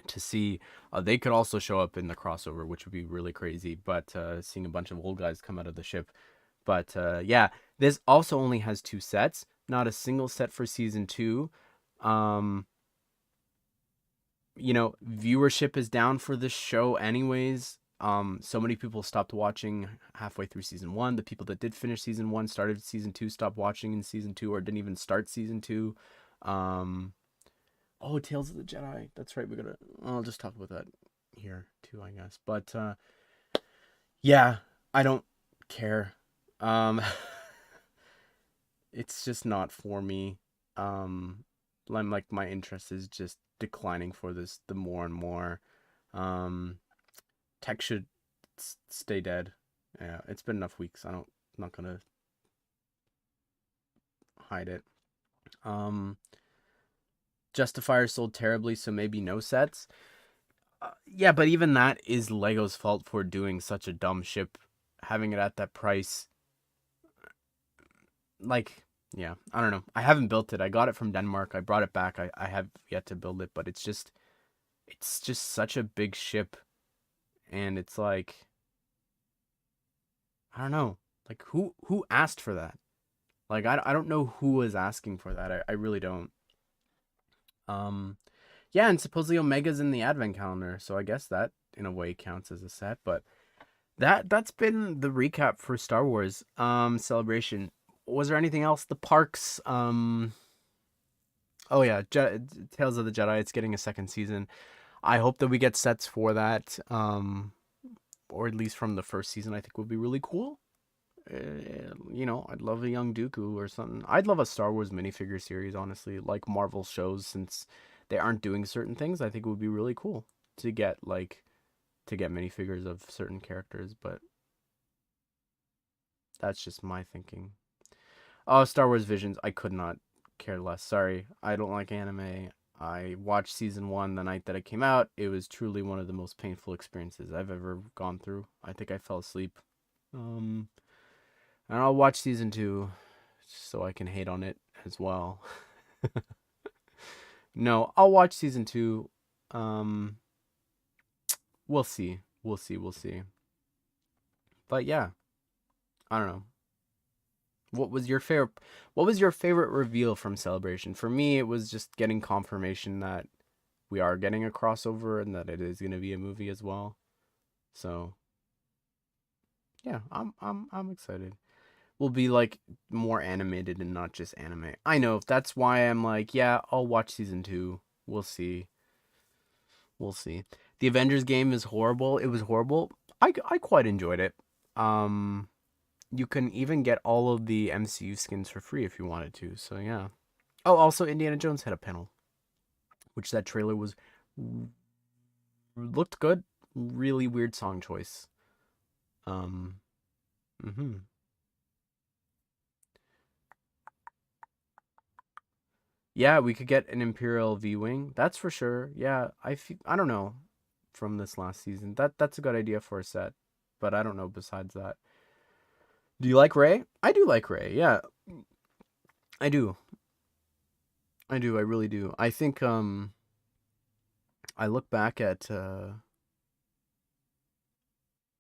to see. They could also show up in the crossover, which would be really crazy. But seeing a bunch of old guys come out of the ship. But yeah, this also only has 2 sets, not a single set for season 2. Viewership is down for this show anyways. So many people stopped watching halfway through season 1. The people that did finish season 1 started season 2, stopped watching in season 2, or didn't even start season 2. Oh, Tales of the Jedi. That's right. I'll just talk about that here too, I guess. But yeah, I don't care. Um, it's just not for me. Like my interest is just declining for this the more and more. Tech should stay dead. Yeah, it's been enough weeks. I'm not gonna hide it. Um, Justifier sold terribly, so maybe no sets. Yeah, but even that is Lego's fault for doing such a dumb ship, having it at that price. Like, yeah, I don't know. I haven't built it. I got it from Denmark. I brought it back. I have yet to build it, but it's just such a big ship, and it's like, I don't know. Like who asked for that? Like I don't know who was asking for that. I really don't. Um yeah, and supposedly Omega's in the advent calendar, so I guess that in a way counts as a set. But that's been the recap for Star Wars Celebration. Was there anything else? The parks. Oh yeah, Tales of the Jedi. It's getting a second season. I hope that we get sets for that. Or at least from the first season, I think would be really cool. I'd love a young Dooku or something. I'd love a Star Wars minifigure series, honestly, like Marvel shows, since they aren't doing certain things. I think it would be really cool to get minifigures of certain characters, but that's just my thinking. Oh, Star Wars Visions, I could not care less. Sorry, I don't like anime. I watched season 1 the night that it came out. It was truly one of the most painful experiences I've ever gone through. I think I fell asleep. Um, and I'll watch season 2 so I can hate on it as well. No, I'll watch season 2. Um, we'll see. We'll see. We'll see. But yeah, I don't know. What was your favorite? What was your favorite reveal from Celebration? For me, it was just getting confirmation that we are getting a crossover and that it is going to be a movie as well. So yeah, I'm excited. We'll be like more animated and not just anime. I know that's why I'm like, yeah, I'll watch season 2. We'll see. We'll see. The Avengers game is horrible. It was horrible. I quite enjoyed it. Um, you can even get all of the MCU skins for free if you wanted to. So yeah. Oh, also Indiana Jones had a panel, which that trailer was looked good. Really weird song choice. Um, mhm. Yeah, we could get an Imperial V-wing. That's for sure. Yeah, I don't know from this last season. That's a good idea for a set, but I don't know besides that. Do you like Ray? I do like Ray. Yeah, I do. I do. I really do. I think I look back at I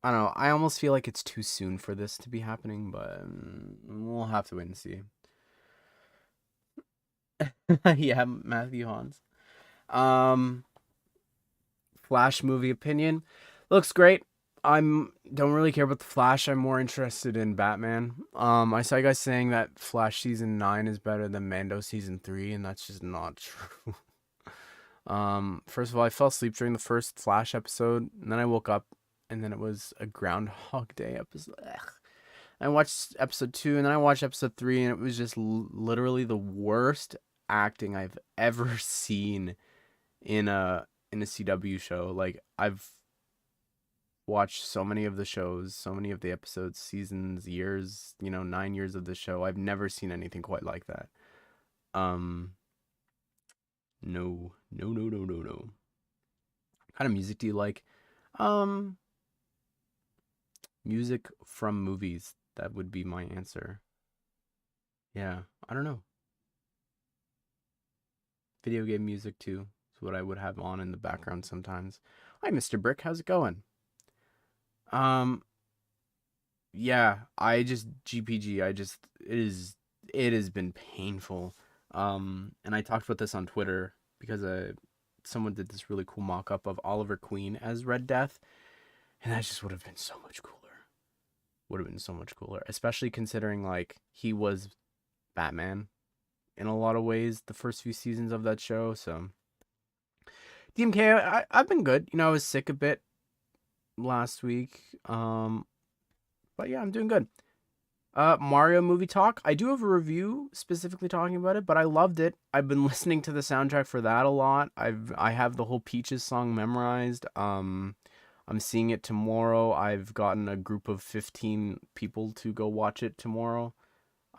don't know. I almost feel like it's too soon for this to be happening, but we'll have to wait and see. Yeah, Matthew Hans. Um, Flash movie opinion looks great. I'm don't really care about the Flash. I'm more interested in Batman. I saw you guys saying that Flash season 9 is better than Mando season 3, and that's just not true. First of all, I fell asleep during the first Flash episode, and then I woke up, and then it was a Groundhog Day episode. Ugh. I watched episode 2, and then I watched episode 3, and it was just literally the worst acting I've ever seen in a CW show. Like I've watched so many of the shows, so many of the episodes, seasons, years, 9 years of the show. I've never seen anything quite like that. Um no. No, no, no, no, no. What kind of music do you like? Um Music from movies. That would be my answer. Yeah, I don't know. Video game music too. Is what I would have on in the background sometimes. Hi, Mr. Brick. How's it going? Um, yeah, I just GPG. It has been painful. And I talked about this on Twitter because someone did this really cool mock-up of Oliver Queen as Red Death, and that just would have been so much cooler. Would have been so much cooler, especially considering like he was Batman in a lot of ways the first few seasons of that show. So DMK, I've been good. I was sick a bit last week. But yeah, I'm doing good. Mario movie talk. I do have a review specifically talking about it, but I loved it. I've been listening to the soundtrack for that a lot. I have the whole Peaches song memorized. I'm seeing it tomorrow. I've gotten a group of 15 people to go watch it tomorrow.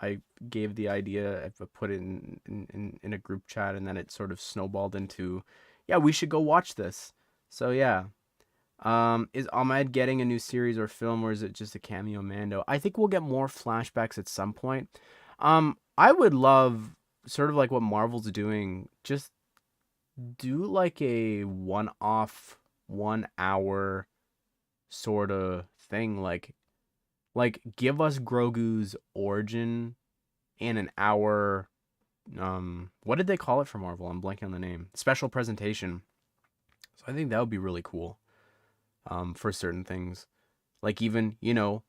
I gave the idea, I put it in a group chat, and then it sort of snowballed into, yeah, we should go watch this. So yeah. Is Ahmed getting a new series or film, or is it just a cameo Mando? I think we'll get more flashbacks at some point. I would love sort of like what Marvel's doing, just do like a one-off, 1 hour sort of thing, like give us Grogu's origin in an hour. What did they call it for Marvel? I'm blanking on the name. Special presentation. So I think that would be really cool. for certain things. Like even, you know,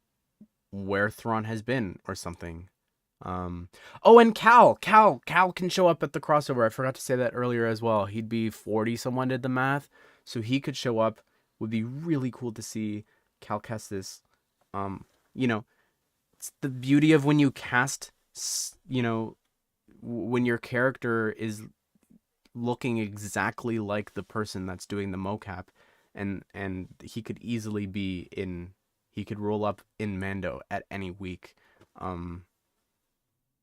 where Thrawn has been or something. Oh, and Cal can show up at the crossover. I forgot to say that earlier as well. He'd be 40, someone did the math. So he could show up. Would be really cool to see Cal Kestis. You know, it's the beauty of when you cast, you know, when your character is looking exactly like the person that's doing the mocap, and he could easily be in, he could roll up in Mando at any week. Um,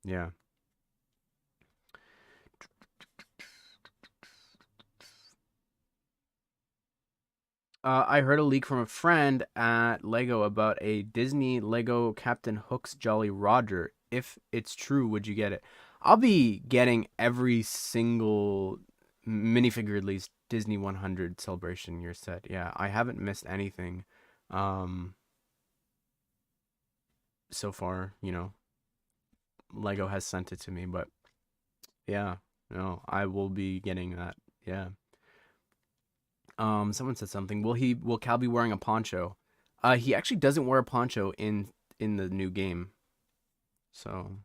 yeah. I heard a leak from a friend at Lego about a Disney Lego Captain Hook's Jolly Roger. If it's true, would you get it? I'll be getting every single minifigure release Disney 100 celebration year set. Yeah, I haven't missed anything um so far, you know. Lego has sent it to me, but yeah, no, I will be getting that. Yeah. Someone said something. Will Cal be wearing a poncho? He actually doesn't wear a poncho in the new game. So,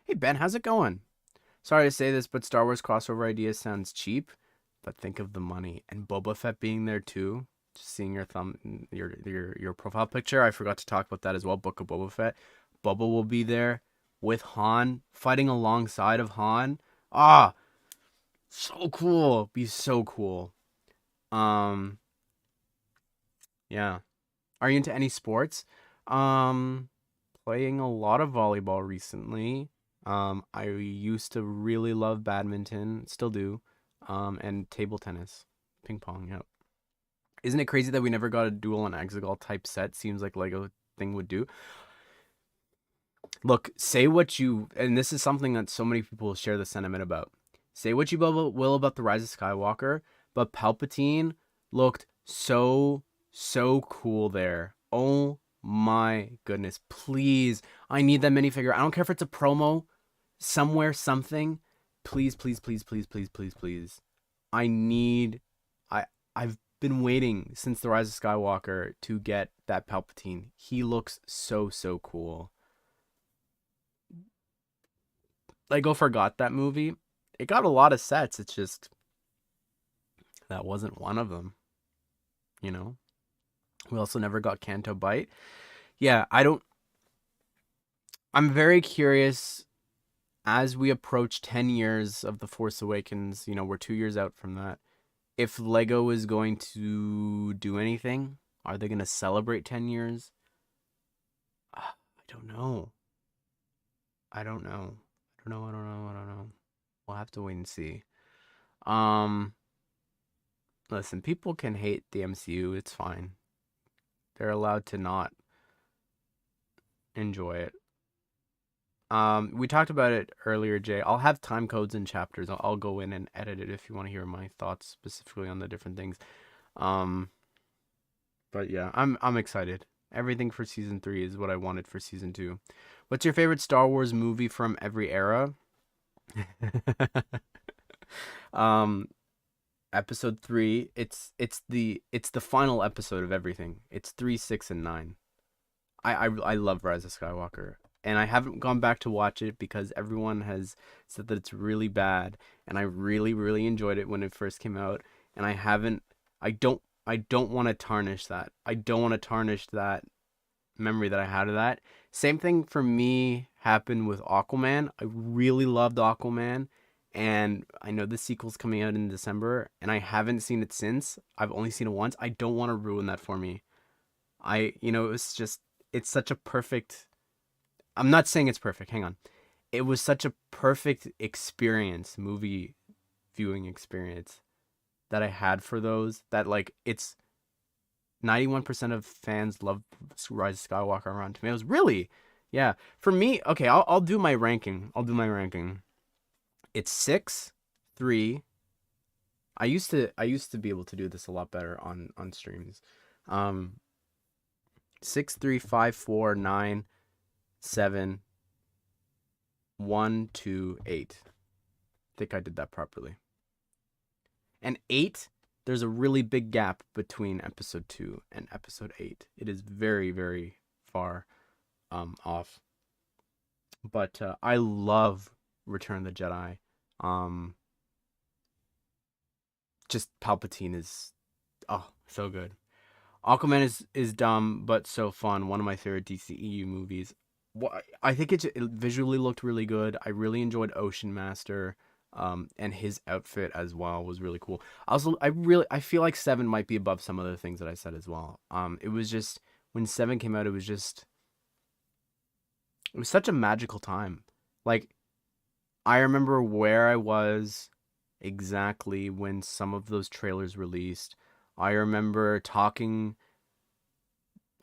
hey Ben, how's it going? Sorry to say this, but Star Wars crossover idea sounds cheap, but think of the money and Boba Fett being there too. Just seeing your profile picture, I forgot to talk about that as well. Book of Boba Fett. Boba will be there with Han fighting alongside of Han. Ah, so cool. Be so cool. Um, yeah. Are you into any sports? Um, Playing a lot of volleyball recently. I used to really love badminton, still do. And table tennis, ping pong. Yep. Isn't it crazy that we never got a duel and exegol type set? Seems like Lego thing would do. Look, say what you, and this is something that so many people share the sentiment about. Say what you will about the Rise of Skywalker, but Palpatine looked so cool there. Oh my goodness. Please, I need that minifigure. I don't care if it's a promo somewhere, something. Please. I need, I, I've been waiting since the Rise of Skywalker to get that Palpatine. He looks so cool. Lego forgot that movie. It got a lot of sets. It's just that wasn't one of them, you know? We also never got Canto Bite. Yeah, I don't. I'm very curious as we approach 10 years of The Force Awakens. You know, we're 2 years out from that. If Lego is going to do anything, are they going to celebrate 10 years? I don't know. I don't know. I don't know. We'll have to wait and see. Um, Listen, people can hate the MCU. It's fine. They're allowed to not enjoy it. We talked about it earlier, Jay. I'll have time codes and chapters. I'll go in and edit it if you want to hear my thoughts specifically on the different things. Um, but yeah, I'm excited. Everything for season 3 is what I wanted for season 2. What's your favorite Star Wars movie from every era? um, Episode 3. It's the final episode of everything. It's 3, 6, and 9. I love Rise of Skywalker, and I haven't gone back to watch it because everyone has said that it's really bad, and I really enjoyed it when it first came out, and I haven't. I don't want to tarnish that. I don't want to tarnish that memory that I had of that. Same thing for me happened with Aquaman. I really loved Aquaman, and I know the sequel's coming out in December, and I haven't seen it since. I've only seen it once. I don't want to ruin that for me. It's just, it's such a perfect, I'm not saying it's perfect, hang on. It was such a perfect experience, movie viewing experience that I had for those that like it's 91% of fans love Rise of Skywalker on Rotten Tomatoes. Really? Yeah. For me, okay, I'll do my ranking. It's 6, 3. I used to be able to do this a lot better on streams. Um 6, 3, 5, 4, 9, 7, 1, 2, 8. I think I did that properly. And 8 there's a really big gap between episode 2 and episode 8. It is very, very far off. But I love Return of the Jedi. Um, just Palpatine is so good. Aquaman is dumb but so fun. One of my favorite DCEU movies. I think it visually looked really good. I really enjoyed Ocean Master, and his outfit as well was really cool. Also, I feel like Seven might be above some other things that I said as well. It was just when Seven came out, it was such a magical time. Like I remember where I was exactly when some of those trailers released. I remember talking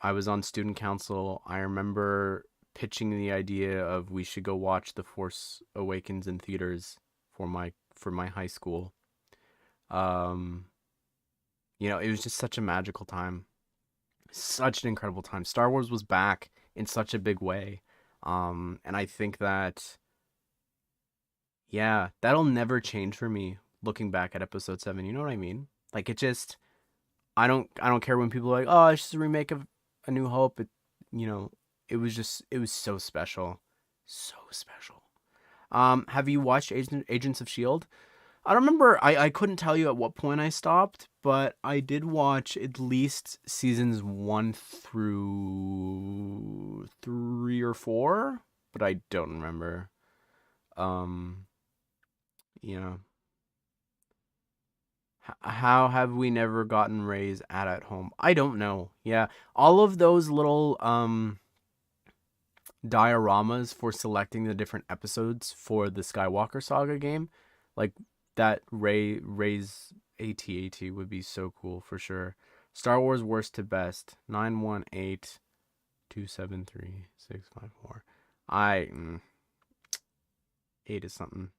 I was on student council. I remember pitching the idea of we should go watch The Force Awakens in theaters for my high school. Um, it was just such a magical time. Such an incredible time. Star Wars was back in such a big way. And I think that yeah, that'll never change for me looking back at episode 7. You know what I mean? Like it just I don't care when people are like, "Oh, it's just a remake of A New Hope." You know, it was so special. So special. Have you watched Agents of Shield? I don't remember. I couldn't tell you at what point I stopped, but I did watch at least seasons 1 through 3 or 4, but I don't remember. Um, yeah. How have we never gotten Ray's at home? I don't know. Yeah, all of those little dioramas for selecting the different episodes for the Skywalker Saga game, like that Ray's AT-AT would be so cool for sure. Star Wars worst to best 918-273-654. I 8 is something.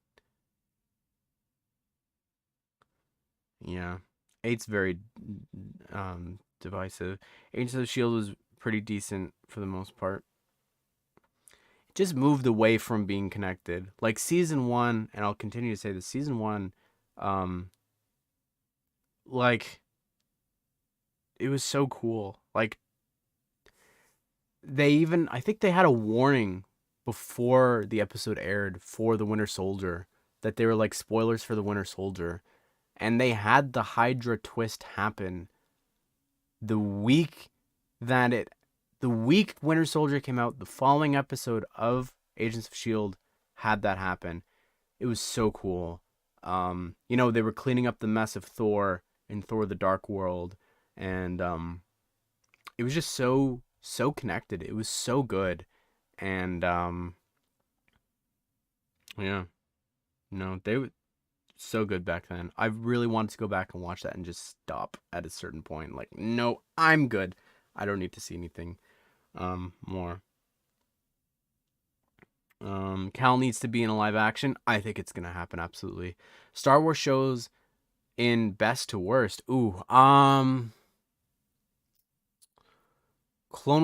Yeah. Eight's very divisive. Agents of the Shield was pretty decent for the most part. It just moved away from being connected. Like season 1, and I'll continue to say this, season 1 um like it was so cool. Like I think they had a warning before the episode aired for the Winter Soldier that they were like spoilers for the Winter Soldier, and they had the Hydra twist happen the week that it the week Winter Soldier came out, the following episode of Agents of Shield had that happen. It was so cool. They were cleaning up the mess of Thor in Thor the Dark World, and it was just so connected. It was so good. And yeah, no, they were so good back then. I really wanted to go back and watch that and just stop at a certain point. Like, no, I'm good. I don't need to see anything more. Cal needs to be in a live action. I think it's gonna happen absolutely. Star Wars shows in best to worst. Ooh, Clone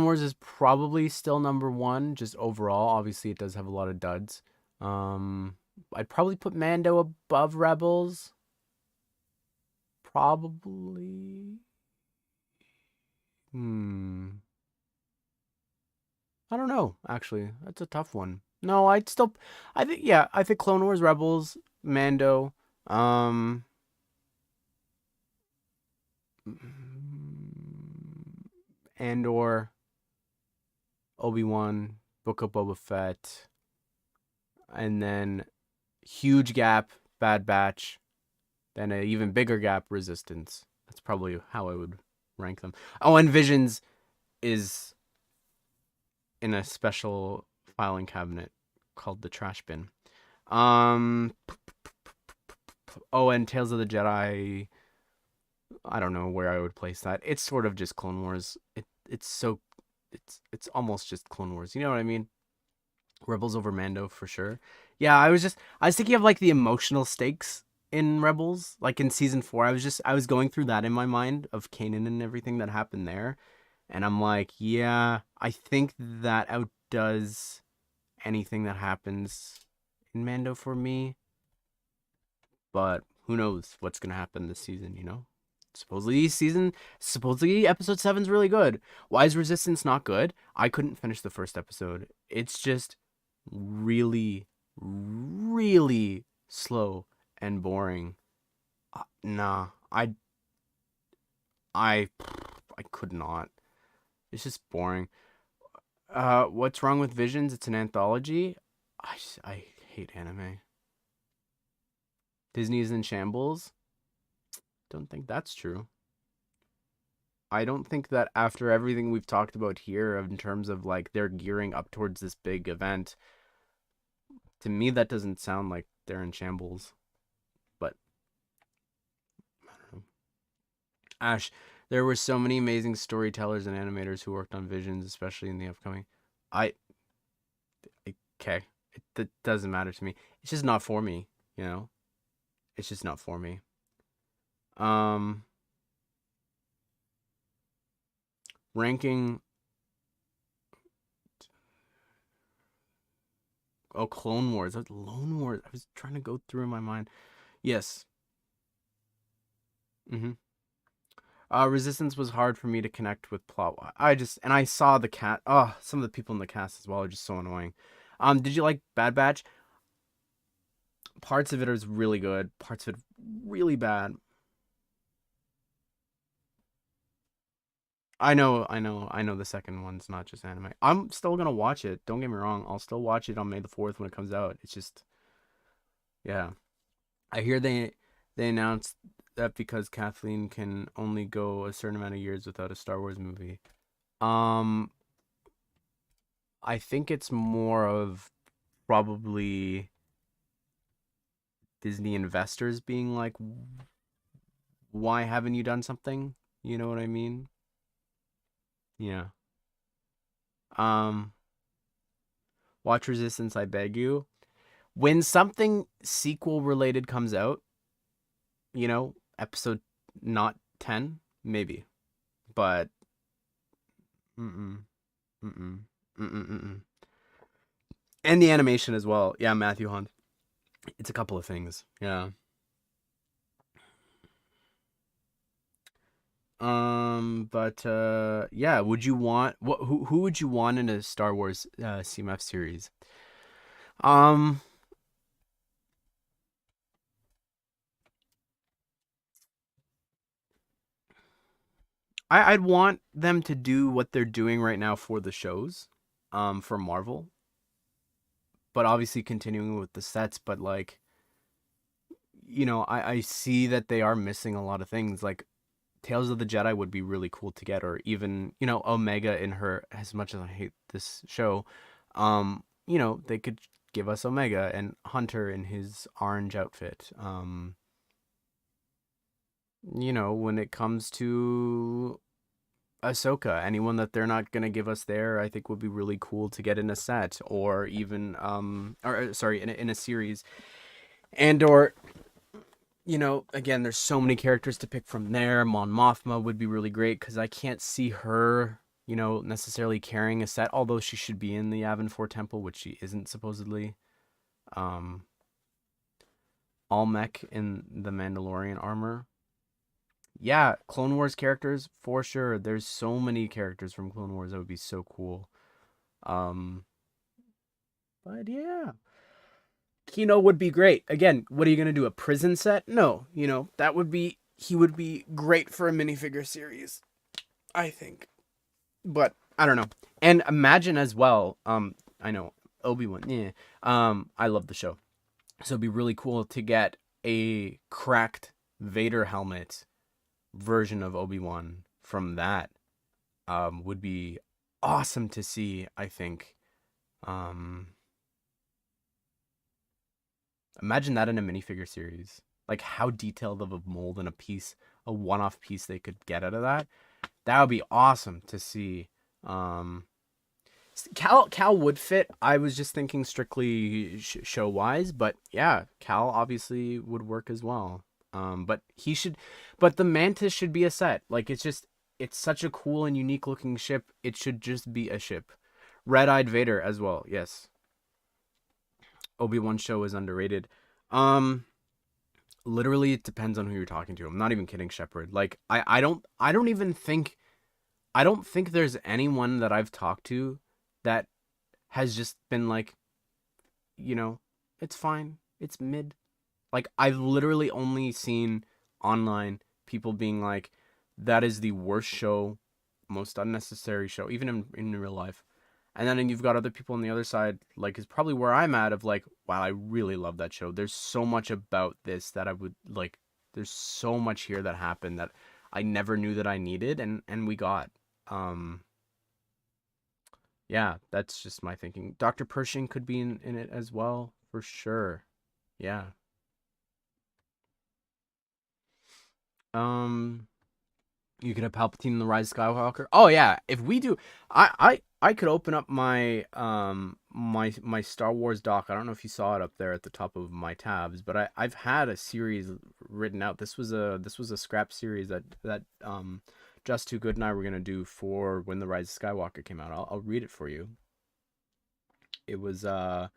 Wars is probably still number one, just overall. Obviously, it does have a lot of duds. Um, I'd probably put Mando above Rebels. Probably. Hmm. I don't know. Actually, that's a tough one. No, I'd still. I think yeah. I think Clone Wars, Rebels, Mando. Um. Andor, Obi-Wan, Book of Boba Fett, and then huge gap, Bad Batch, then an even bigger gap, Resistance. That's probably how I would rank them. Oh, and Visions is in a special filing cabinet called the trash bin. Um. Oh, and Tales of the Jedi. I don't know where I would place that. It's sort of just Clone Wars. It's almost just Clone Wars. You know what I mean? Rebels over Mando for sure. Yeah, I was thinking of like the emotional stakes in Rebels, like in season 4. I was going through that in my mind of Kanan and everything that happened there, and I'm like, yeah, I think that outdoes anything that happens in Mando for me. But who knows what's gonna happen this season? You know? supposedly episode 7's really good. Why is Resistance not good? I couldn't finish the first episode. It's just really, really slow and boring. Nah, I I could not. It's just boring. What's wrong with Visions? It's an anthology. I hate anime. Disney is in shambles. Don't think that's true. I don't think that after everything we've talked about here in terms of like they're gearing up towards this big event, to me that doesn't sound like they're in shambles. But I don't know. Ash, there were so many amazing storytellers and animators who worked on Visions, especially in the upcoming. I okay, that doesn't matter to me. It's just not for me, you know. It's just not for me. Um, ranking. Oh, Clone Wars. Lone Wars. I was trying to go through in my mind. Yes. Mm-hmm. Resistance was hard for me to connect with plot. I saw the cat. Oh, some of the people in the cast as well are just so annoying. Did you like Bad Batch? Parts of it is really good. Parts of it really bad. I know. The second one's not just anime. I'm still gonna watch it. Don't get me wrong. I'll still watch it on May the 4th when it comes out. It's just, yeah. I hear they announced that because Kathleen can only go a certain amount of years without a Star Wars movie. Um, I think it's more of probably Disney investors being like, "Why haven't you done something?" You know what I mean? Yeah. Um, watch Resistance, I beg you. When something sequel related comes out, episode not 10, maybe. But mm-mm, mm-mm, mm-mm, mm-mm. And the animation as well. Yeah, Matthew Hunt. It's a couple of things. Yeah. But yeah, would you want who would you want in a Star Wars CMF series? Um I'd want them to do what they're doing right now for the shows, for Marvel, but obviously continuing with the sets, but like, I see that they are missing a lot of things. Like Tales of the Jedi would be really cool to get, or even, Omega in her, as much as I hate this show, they could give us Omega and Hunter in his orange outfit. When it comes to Ahsoka, anyone that they're not gonna give us there, I think would be really cool to get in a set, or even or sorry, in a series. Andor, again, there's so many characters to pick from there. Mon Mothma would be really great because I can't see her, necessarily carrying a set, although she should be in the Yavin 4 Temple, which she isn't supposedly. Um, Almec in the Mandalorian armor. Yeah, Clone Wars characters for sure. There's so many characters from Clone Wars that would be so cool. Um, but yeah, Kino would be great. Again, what are you gonna do? A prison set? No, that would be he would be great for a minifigure series, I think. But I don't know. And imagine as well. I know Obi-Wan. Yeah. I love the show, so it'd be really cool to get a cracked Vader helmet version of Obi-Wan from that. Would be awesome to see, I think. Um, Imagine that in a minifigure series. Like how detailed of a mold and a one-off piece they could get out of that. That would be awesome to see. Um, Cal would fit. I was just thinking strictly show wise, but yeah, Cal obviously would work as well. But but the Mantis should be a set. Like it's such a cool and unique looking ship. It should just be a ship. Red-eyed Vader as well. Yes, Obi-Wan show is underrated. Um, Literally, it depends on who you're talking to. I'm not even kidding, Shepard. Like, I don't even think, I don't think there's anyone that I've talked to that has just been like, you know, it's fine, it's mid. Like, I've literally only seen online people being like, that is the worst show, most unnecessary show, even in real life. And then you've got other people on the other side, like, is probably where I'm at, of like, wow, I really love that show. There's so much about this that I would like, there's so much here that happened that I never knew that I needed, and we got. Um, yeah, that's just my thinking. Dr. Pershing could be in it as well, for sure. Yeah. Um, You could have Palpatine in the Rise of Skywalker. Oh yeah, if we do, I could open up my my Star Wars doc. I don't know if you saw it up there at the top of my tabs, but I've had a series written out. This was a scrap series that Just Too Good and I were gonna do for when the Rise of Skywalker came out. I'll read it for you. It was I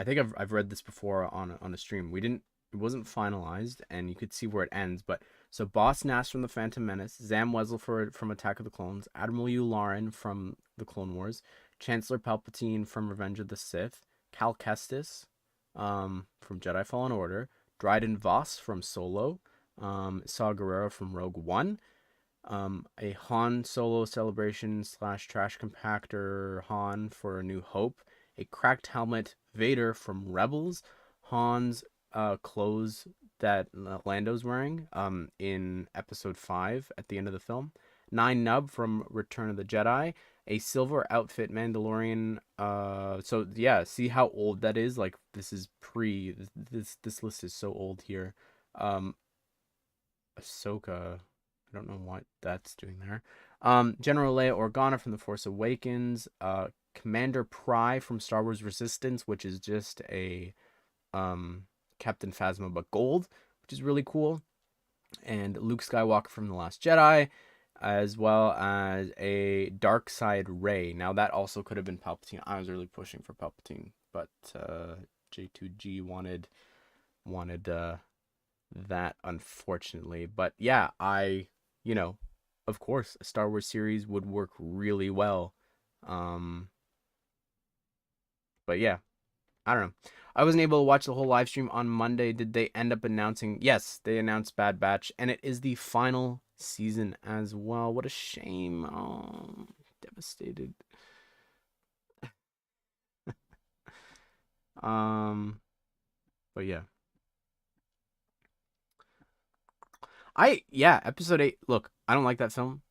think I've read this before on a stream. We didn't, it wasn't finalized, and you could see where it ends. But so Boss Nass from the Phantom Menace, Zam Wesell from Attack of the Clones, Admiral Yularen from the Clone Wars, Chancellor Palpatine from Revenge of the Sith, Cal Kestis from Jedi Fallen Order, Dryden Voss from Solo, Saw Gerrera from Rogue One, a Han Solo celebration slash trash compactor Han for A New Hope, a cracked helmet Vader from Rebels, Han's clothes that Lando's wearing in Episode 5 at the end of the film, Nine Nub from Return of the Jedi, a silver outfit Mandalorian. So yeah, see how old that is. Like, this is pre. This list is so old here. Um, Ahsoka. I don't know what that's doing there. General Leia Organa from The Force Awakens. Commander Pry from Star Wars Resistance, which is just a Captain Phasma but gold, which is really cool. And Luke Skywalker from The Last Jedi, as well as a Dark Side Rey. Now that also could have been Palpatine. I was really pushing for Palpatine, but J2G wanted that, unfortunately. But yeah, you know, of course, a Star Wars series would work really well. Um, but yeah, I don't know. I wasn't able to watch the whole live stream on Monday. Did they end up announcing? Yes, they announced Bad Batch, and it is the final season as well. What a shame. Oh, devastated. Um, but yeah. Yeah, episode 8. Look, I don't like that film.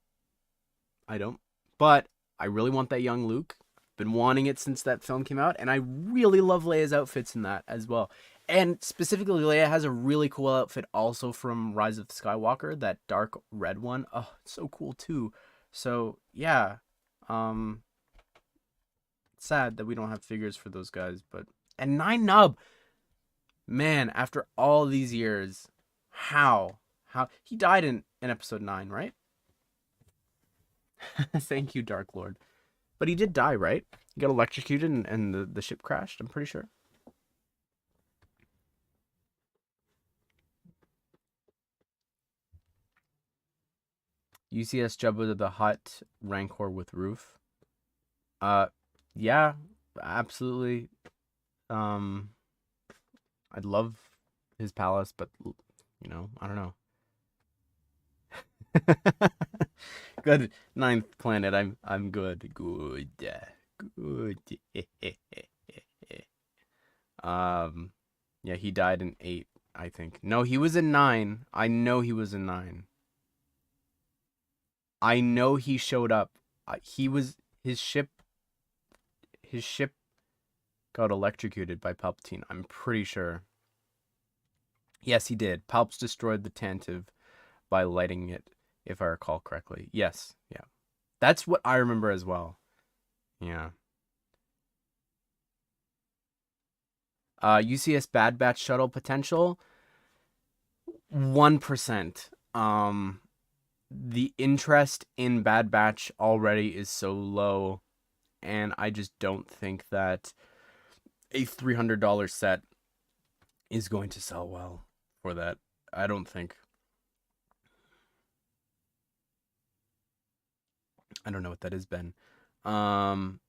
I don't. But I really want that young Luke. Been wanting it since that film came out, and I really love Leia's outfits in that as well. And specifically, Leia has a really cool outfit also from Rise of Skywalker, that dark red one. Oh, it's so cool too. So yeah, um, it's sad that we don't have figures for those guys, but and Nine Nub, man, after all these years, how he died in episode 9, right? Thank you, Dark Lord. But he did die, right? He got electrocuted and the ship crashed, I'm pretty sure. UCS Jabba the Hutt Rancor with roof. Uh yeah, absolutely. Um I'd love his palace, but I don't know. Good. Ninth planet. I'm good. Good. Good. um yeah, he died in 8, I think. No, he was in 9. I know he was in 9. I know he showed up. He was his ship got electrocuted by Palpatine. I'm pretty sure. Yes, he did. Palps destroyed the Tantive by lighting it, if I recall correctly. Yes, yeah. That's what I remember as well. Yeah. UCS Bad Batch shuttle potential 1%. The interest in Bad Batch already is so low, and I just don't think that a $300 set is going to sell well. for that. I don't think. I don't know what that is, Ben. Um,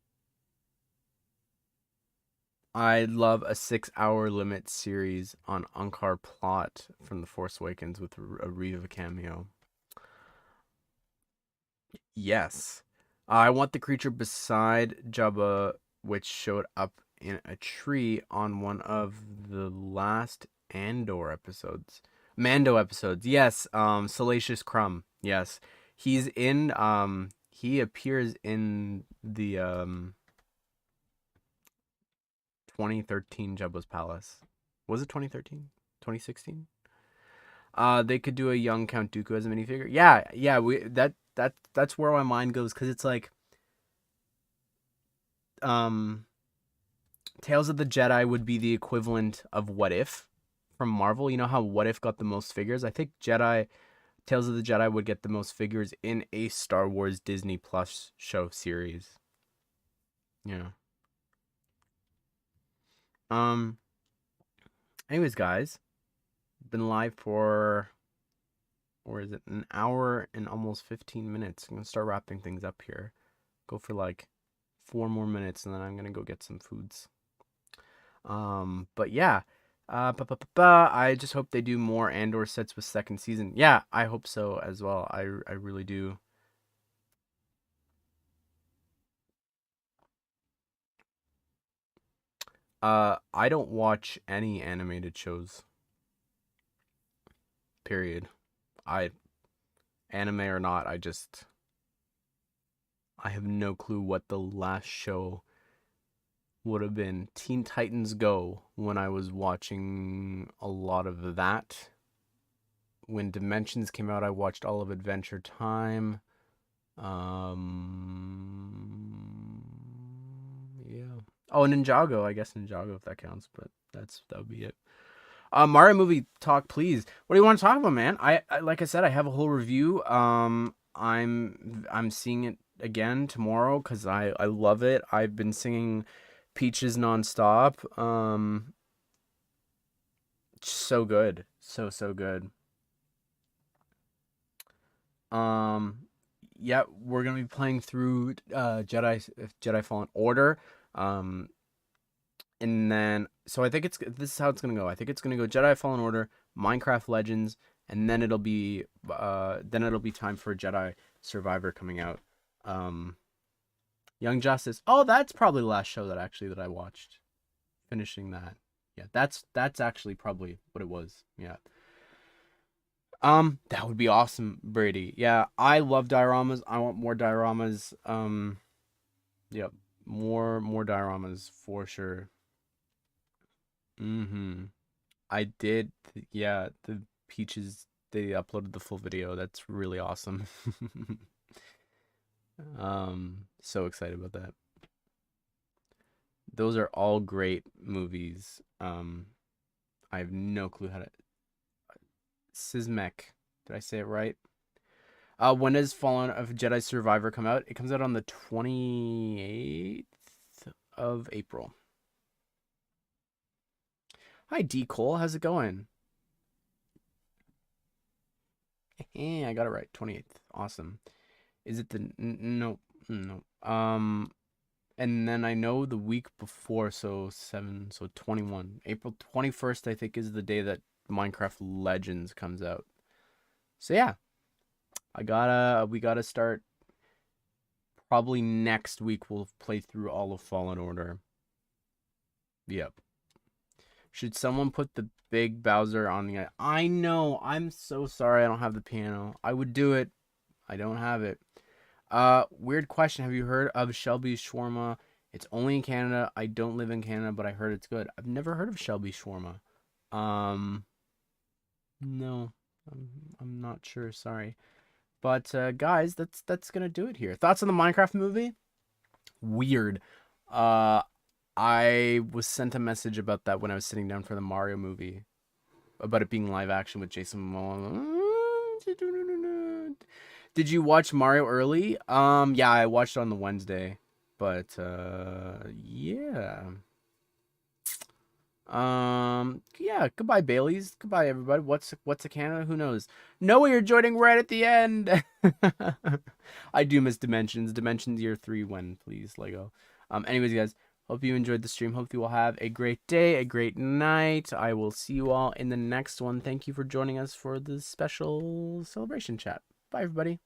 I love a 6 hour limit series on Unkar plot from The Force Awakens with a Reva cameo. Yes. I want the creature beside Jabba, which showed up in a tree on one of the last Andor episodes. Mando episodes. Yes, Salacious Crumb. Yes. He appears in the 2013 Jabba's Palace. Was it 2013? 2016? They could do a young Count Dooku as a minifigure. Yeah, yeah, that's where my mind goes cuz it's like um Tales of the Jedi would be the equivalent of What If from Marvel. You know how What If got the most figures? I think Jedi Tales of the Jedi would get the most figures in a Star Wars Disney Plus show series. Yeah. Um anyways, guys, been live for, or is it an hour and almost 15 minutes? I'm going to start wrapping things up here. Go for like 4 more minutes and then I'm going to go get some foods. But yeah, I just hope they do more Andor sets with second season. Yeah, I hope so as well. I really do. I don't watch any animated shows. Period. I Anime or not, I have no clue what the last show would have been. Teen Titans Go when I was watching a lot of that. When Dimensions came out, I watched all of Adventure Time. Yeah. Oh, Ninjago. I guess Ninjago if that counts, but that would be it. Mario movie talk, please. What do you want to talk about, man? I like I said, I have a whole review. I'm seeing it again tomorrow because I love it. I've been singing Peaches nonstop. So good, so good. Um, yeah, we're gonna be playing through Jedi Fallen Order. Um, and then so I think it's this is how it's gonna go. I think it's gonna go Jedi Fallen Order, Minecraft Legends, and then it'll be time for Jedi Survivor coming out. Um, Young Justice. Oh, that's probably the last show that I watched. Finishing that. Yeah, that's actually probably what it was. Yeah. That would be awesome, Brady. Yeah, I love dioramas. I want more dioramas. Yep, more dioramas for sure. Mm-hmm. I did. Yeah, the Peaches. They uploaded the full video. That's really awesome. So excited about that. Those are all great movies. I have no clue how to. Sismek. Did I say it right? When does Fallen of Jedi Survivor come out? It comes out on the 28th of April. Hi, D. Cole. How's it going? I got it right. 28th. Awesome. Is it the no, no. And then I know the week before, so 7, so 21. April 21st, I think, is the day that Minecraft Legends comes out. So yeah, we gotta start probably next week. We'll play through all of Fallen Order. Yep. Should someone put the big Bowser on the? I know. I'm so sorry. I don't have the piano. I would do it. I don't have it. Weird question. Have you heard of Shelby's Shawarma? It's only in Canada. I don't live in Canada, but I heard it's good. I've never heard of Shelby's Shawarma. Um, no, I'm not sure. Sorry, but guys, that's gonna do it here. Thoughts on the Minecraft movie? Weird. Uh, I was sent a message about that when I was sitting down for the Mario movie, about it being live action with Jason Momoa. Did you watch Mario early? Yeah, I watched it on the Wednesday. But yeah. Yeah, goodbye Bailey's. Goodbye everybody. What's a Canada? Who knows? Noah, you're joining right at the end. I do miss Dimensions. Dimensions Year 3 when, please, Lego. Anyways, guys, hope you enjoyed the stream. Hope you will have a great day, a great night. I will see you all in the next one. Thank you for joining us for the special celebration chat. Bye, everybody.